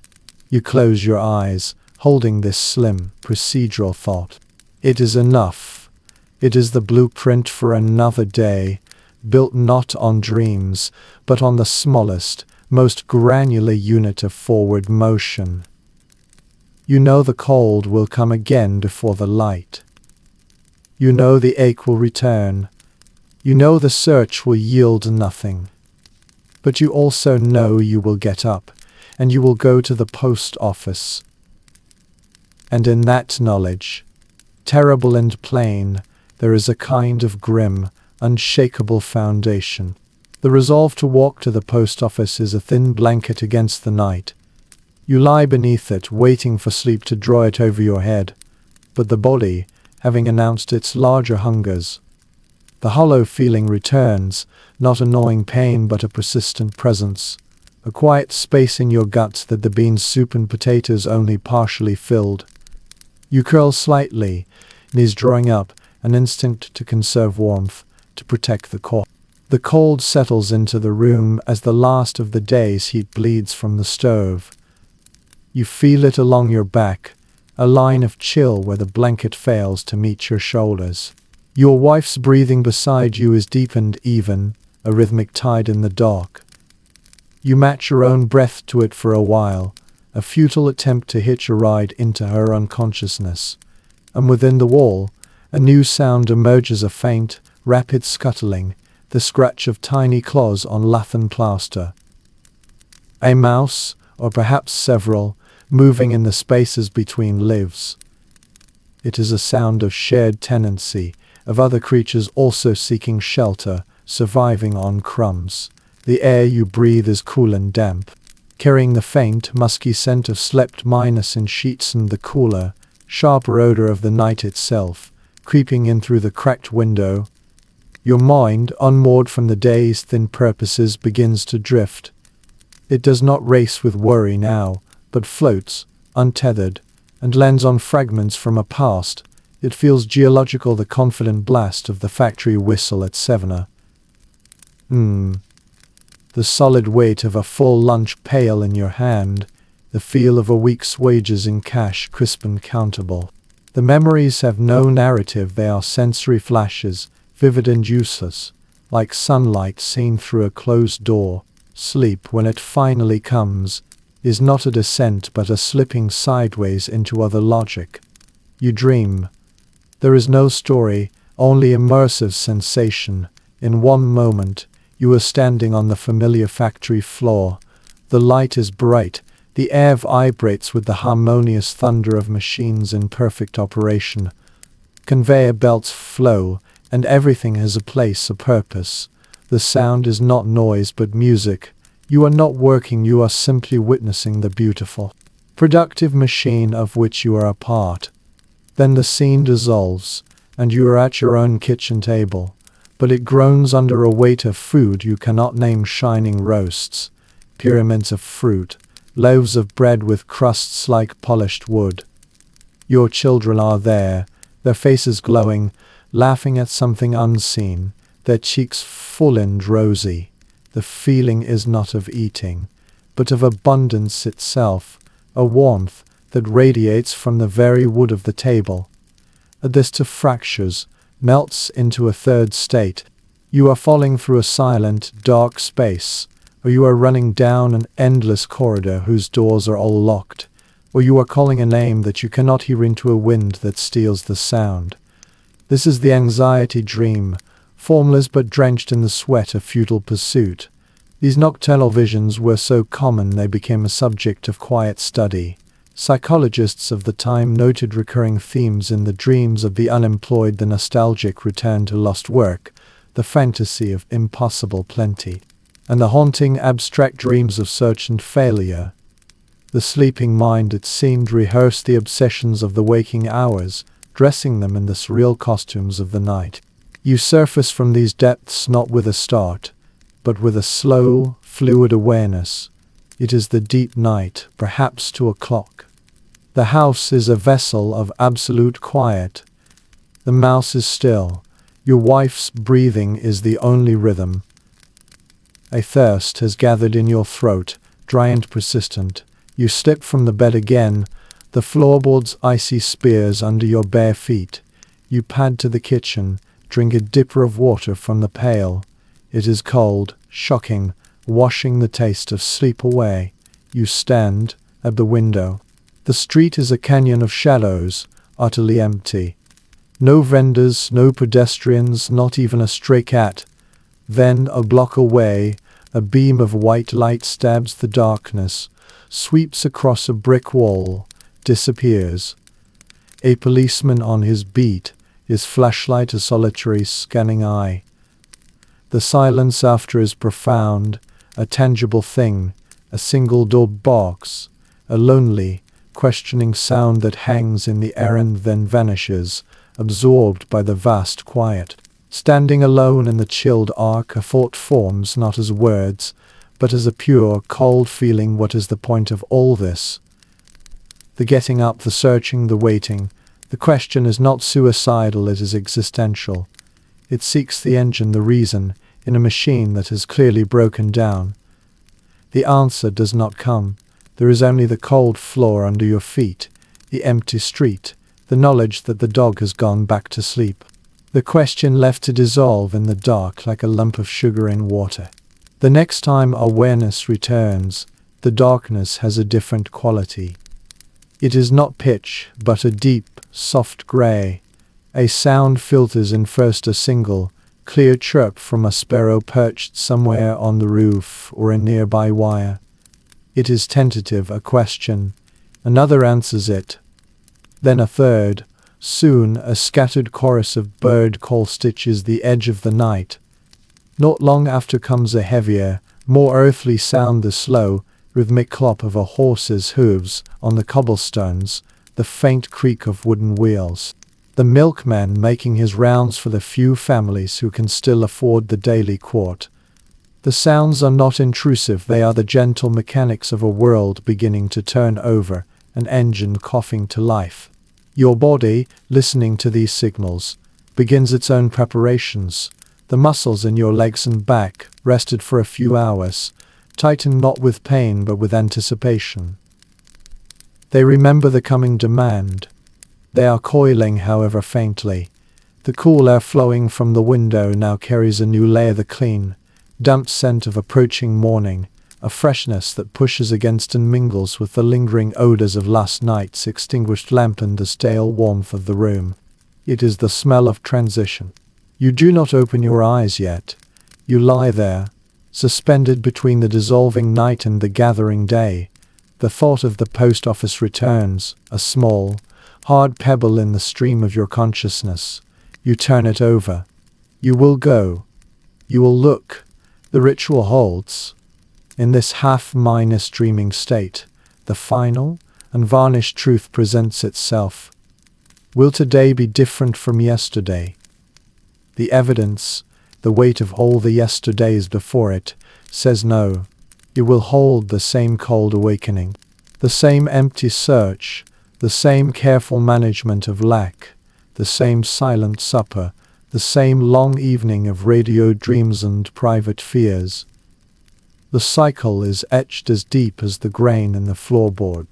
You close your eyes, holding this slim, procedural thought. It is enough. It is the blueprint for another day, built not on dreams, but on the smallest, most granular unit of forward motion. You know the cold will come again before the light. You know the ache will return. You know the search will yield nothing. But you also know you will get up, and you will go to the post office. And in that knowledge, terrible and plain, there is a kind of grim, unshakable foundation. The resolve to walk to the post office is a thin blanket against the night. You lie beneath it, waiting for sleep to draw it over your head, but the body, having announced its larger hungers, the hollow feeling returns, not a gnawing pain but a persistent presence, a quiet space in your guts that the bean soup and potatoes only partially filled. You curl slightly, knees drawing up, an instinct to conserve warmth, to protect the core. The cold settles into the room as the last of the day's heat bleeds from the stove. You feel it along your back, a line of chill where the blanket fails to meet your shoulders. Your wife's breathing beside you is deep and even, a rhythmic tide in the dark. You match your own breath to it for a while, a futile attempt to hitch a ride into her unconsciousness. And within the wall, a new sound emerges, a faint, rapid scuttling, the scratch of tiny claws on lath plaster. A mouse, or perhaps several, moving in the spaces between lives. It is a sound of shared tenancy, of other creatures also seeking shelter, surviving on crumbs. The air you breathe is cool and damp, carrying the faint, musky scent of slept minus in sheets and the cooler, sharper odor of the night itself, creeping in through the cracked window. Your mind, unmoored from the day's thin purposes, begins to drift. It does not race with worry now, but floats, untethered, and lands on fragments from a past. It feels geological, the confident blast of the factory whistle at 7. The solid weight of a full lunch pail in your hand, the feel of a week's wages in cash, crisp and countable. The memories have no narrative, they are sensory flashes, vivid and useless, like sunlight seen through a closed door. Sleep, when it finally comes, is not a descent but a slipping sideways into other logic. You dream. There is no story, only immersive sensation. In one moment, you are standing on the familiar factory floor. The light is bright, the air vibrates with the harmonious thunder of machines in perfect operation. Conveyor belts flow, and everything has a place, a purpose. The sound is not noise but music. You are not working, you are simply witnessing the beautiful, productive machine of which you are a part. Then the scene dissolves, and you are at your own kitchen table, but it groans under a weight of food you cannot name, shining roasts, pyramids of fruit, loaves of bread with crusts like polished wood. Your children are there, their faces glowing, laughing at something unseen, their cheeks full and rosy. The feeling is not of eating, but of abundance itself, a warmth that radiates from the very wood of the table. At this to fractures, melts into a third state. You are falling through a silent, dark space, or you are running down an endless corridor whose doors are all locked, or you are calling a name that you cannot hear into a wind that steals the sound. This is the anxiety dream, formless but drenched in the sweat of futile pursuit. These nocturnal visions were so common they became a subject of quiet study. Psychologists of the time noted recurring themes in the dreams of the unemployed: the nostalgic return to lost work, the fantasy of impossible plenty, and the haunting abstract dreams of search and failure. The sleeping mind, it seemed, rehearsed the obsessions of the waking hours, dressing them in the surreal costumes of the night. You surface from these depths not with a start, but with a slow, fluid awareness. It is the deep night, perhaps 2 o'clock. The house is a vessel of absolute quiet. The mouse is still. Your wife's breathing is the only rhythm. A thirst has gathered in your throat, dry and persistent. You slip from the bed again, the floorboards icy spears under your bare feet. You pad to the kitchen, drink a dipper of water from the pail. It is cold, shocking, washing the taste of sleep away. You stand at the window. The street is a canyon of shadows, utterly empty. No vendors, no pedestrians, not even a stray cat. Then, a block away, a beam of white light stabs the darkness, sweeps across a brick wall, disappears. A policeman on his beat, his flashlight a solitary scanning eye. The silence after is profound, a tangible thing, a single-door box, a lonely, questioning sound that hangs in the air and then vanishes, absorbed by the vast quiet. Standing alone in the chilled arc, a thought forms not as words, but as a pure, cold feeling. What is the point of all this? The getting up, the searching, the waiting. The question is not suicidal, it is existential. It seeks the engine, the reason, in a machine that has clearly broken down. The answer does not come. There is only the cold floor under your feet, the empty street, the knowledge that the dog has gone back to sleep. The question left to dissolve in the dark like a lump of sugar in water. The next time awareness returns, the darkness has a different quality. It is not pitch, but a deep, soft grey. A sound filters in first, a single, clear chirp from a sparrow perched somewhere on the roof or a nearby wire. It is tentative, a question. Another answers it. Then a third. Soon a scattered chorus of bird call stitches the edge of the night. Not long after comes a heavier, more earthly sound, the slow, rhythmic clop of a horse's hooves on the cobblestones, the faint creak of wooden wheels. The milkman making his rounds for the few families who can still afford the daily quart. The sounds are not intrusive, they are the gentle mechanics of a world beginning to turn over, an engine coughing to life. Your body, listening to these signals, begins its own preparations. The muscles in your legs and back, rested for a few hours, tighten not with pain but with anticipation. They remember the coming demand. They are coiling, however faintly. The cool air flowing from the window now carries a new layer, the clean, damp scent of approaching morning, a freshness that pushes against and mingles with the lingering odors of last night's extinguished lamp and the stale warmth of the room. It is the smell of transition. You do not open your eyes yet. You lie there, suspended between the dissolving night and the gathering day. The thought of the post office returns, a small, hard pebble in the stream of your consciousness. You turn it over. You will go. You will look. The ritual holds. In this half-minus dreaming state, the final, unvarnished truth presents itself. Will today be different from yesterday? The evidence, the weight of all the yesterdays before it, says no. It will hold the same cold awakening, the same empty search, the same careful management of lack, the same silent supper, the same long evening of radio dreams and private fears. The cycle is etched as deep as the grain in the floorboard.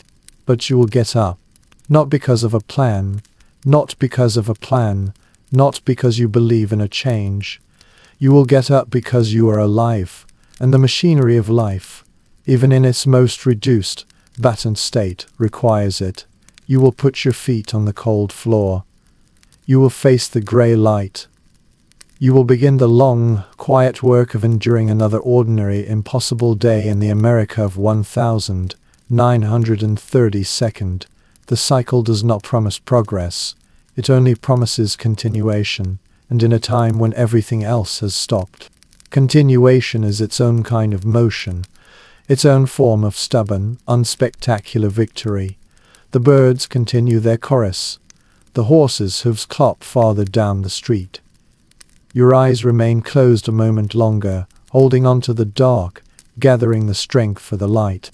But you will get up, not because of a plan, not because of a plan, not because you believe in a change. You will get up because you are alive, and the machinery of life, even in its most reduced, battened state, requires it. You will put your feet on the cold floor. You will face the grey light. You will begin the long, quiet work of enduring another ordinary, impossible day in the America of 1932. The cycle does not promise progress. It only promises continuation, and in a time when everything else has stopped. Continuation is its own kind of motion, its own form of stubborn, unspectacular victory. The birds continue their chorus. The horses' hooves clop farther down the street. Your eyes remain closed a moment longer, holding on to the dark, gathering the strength for the light.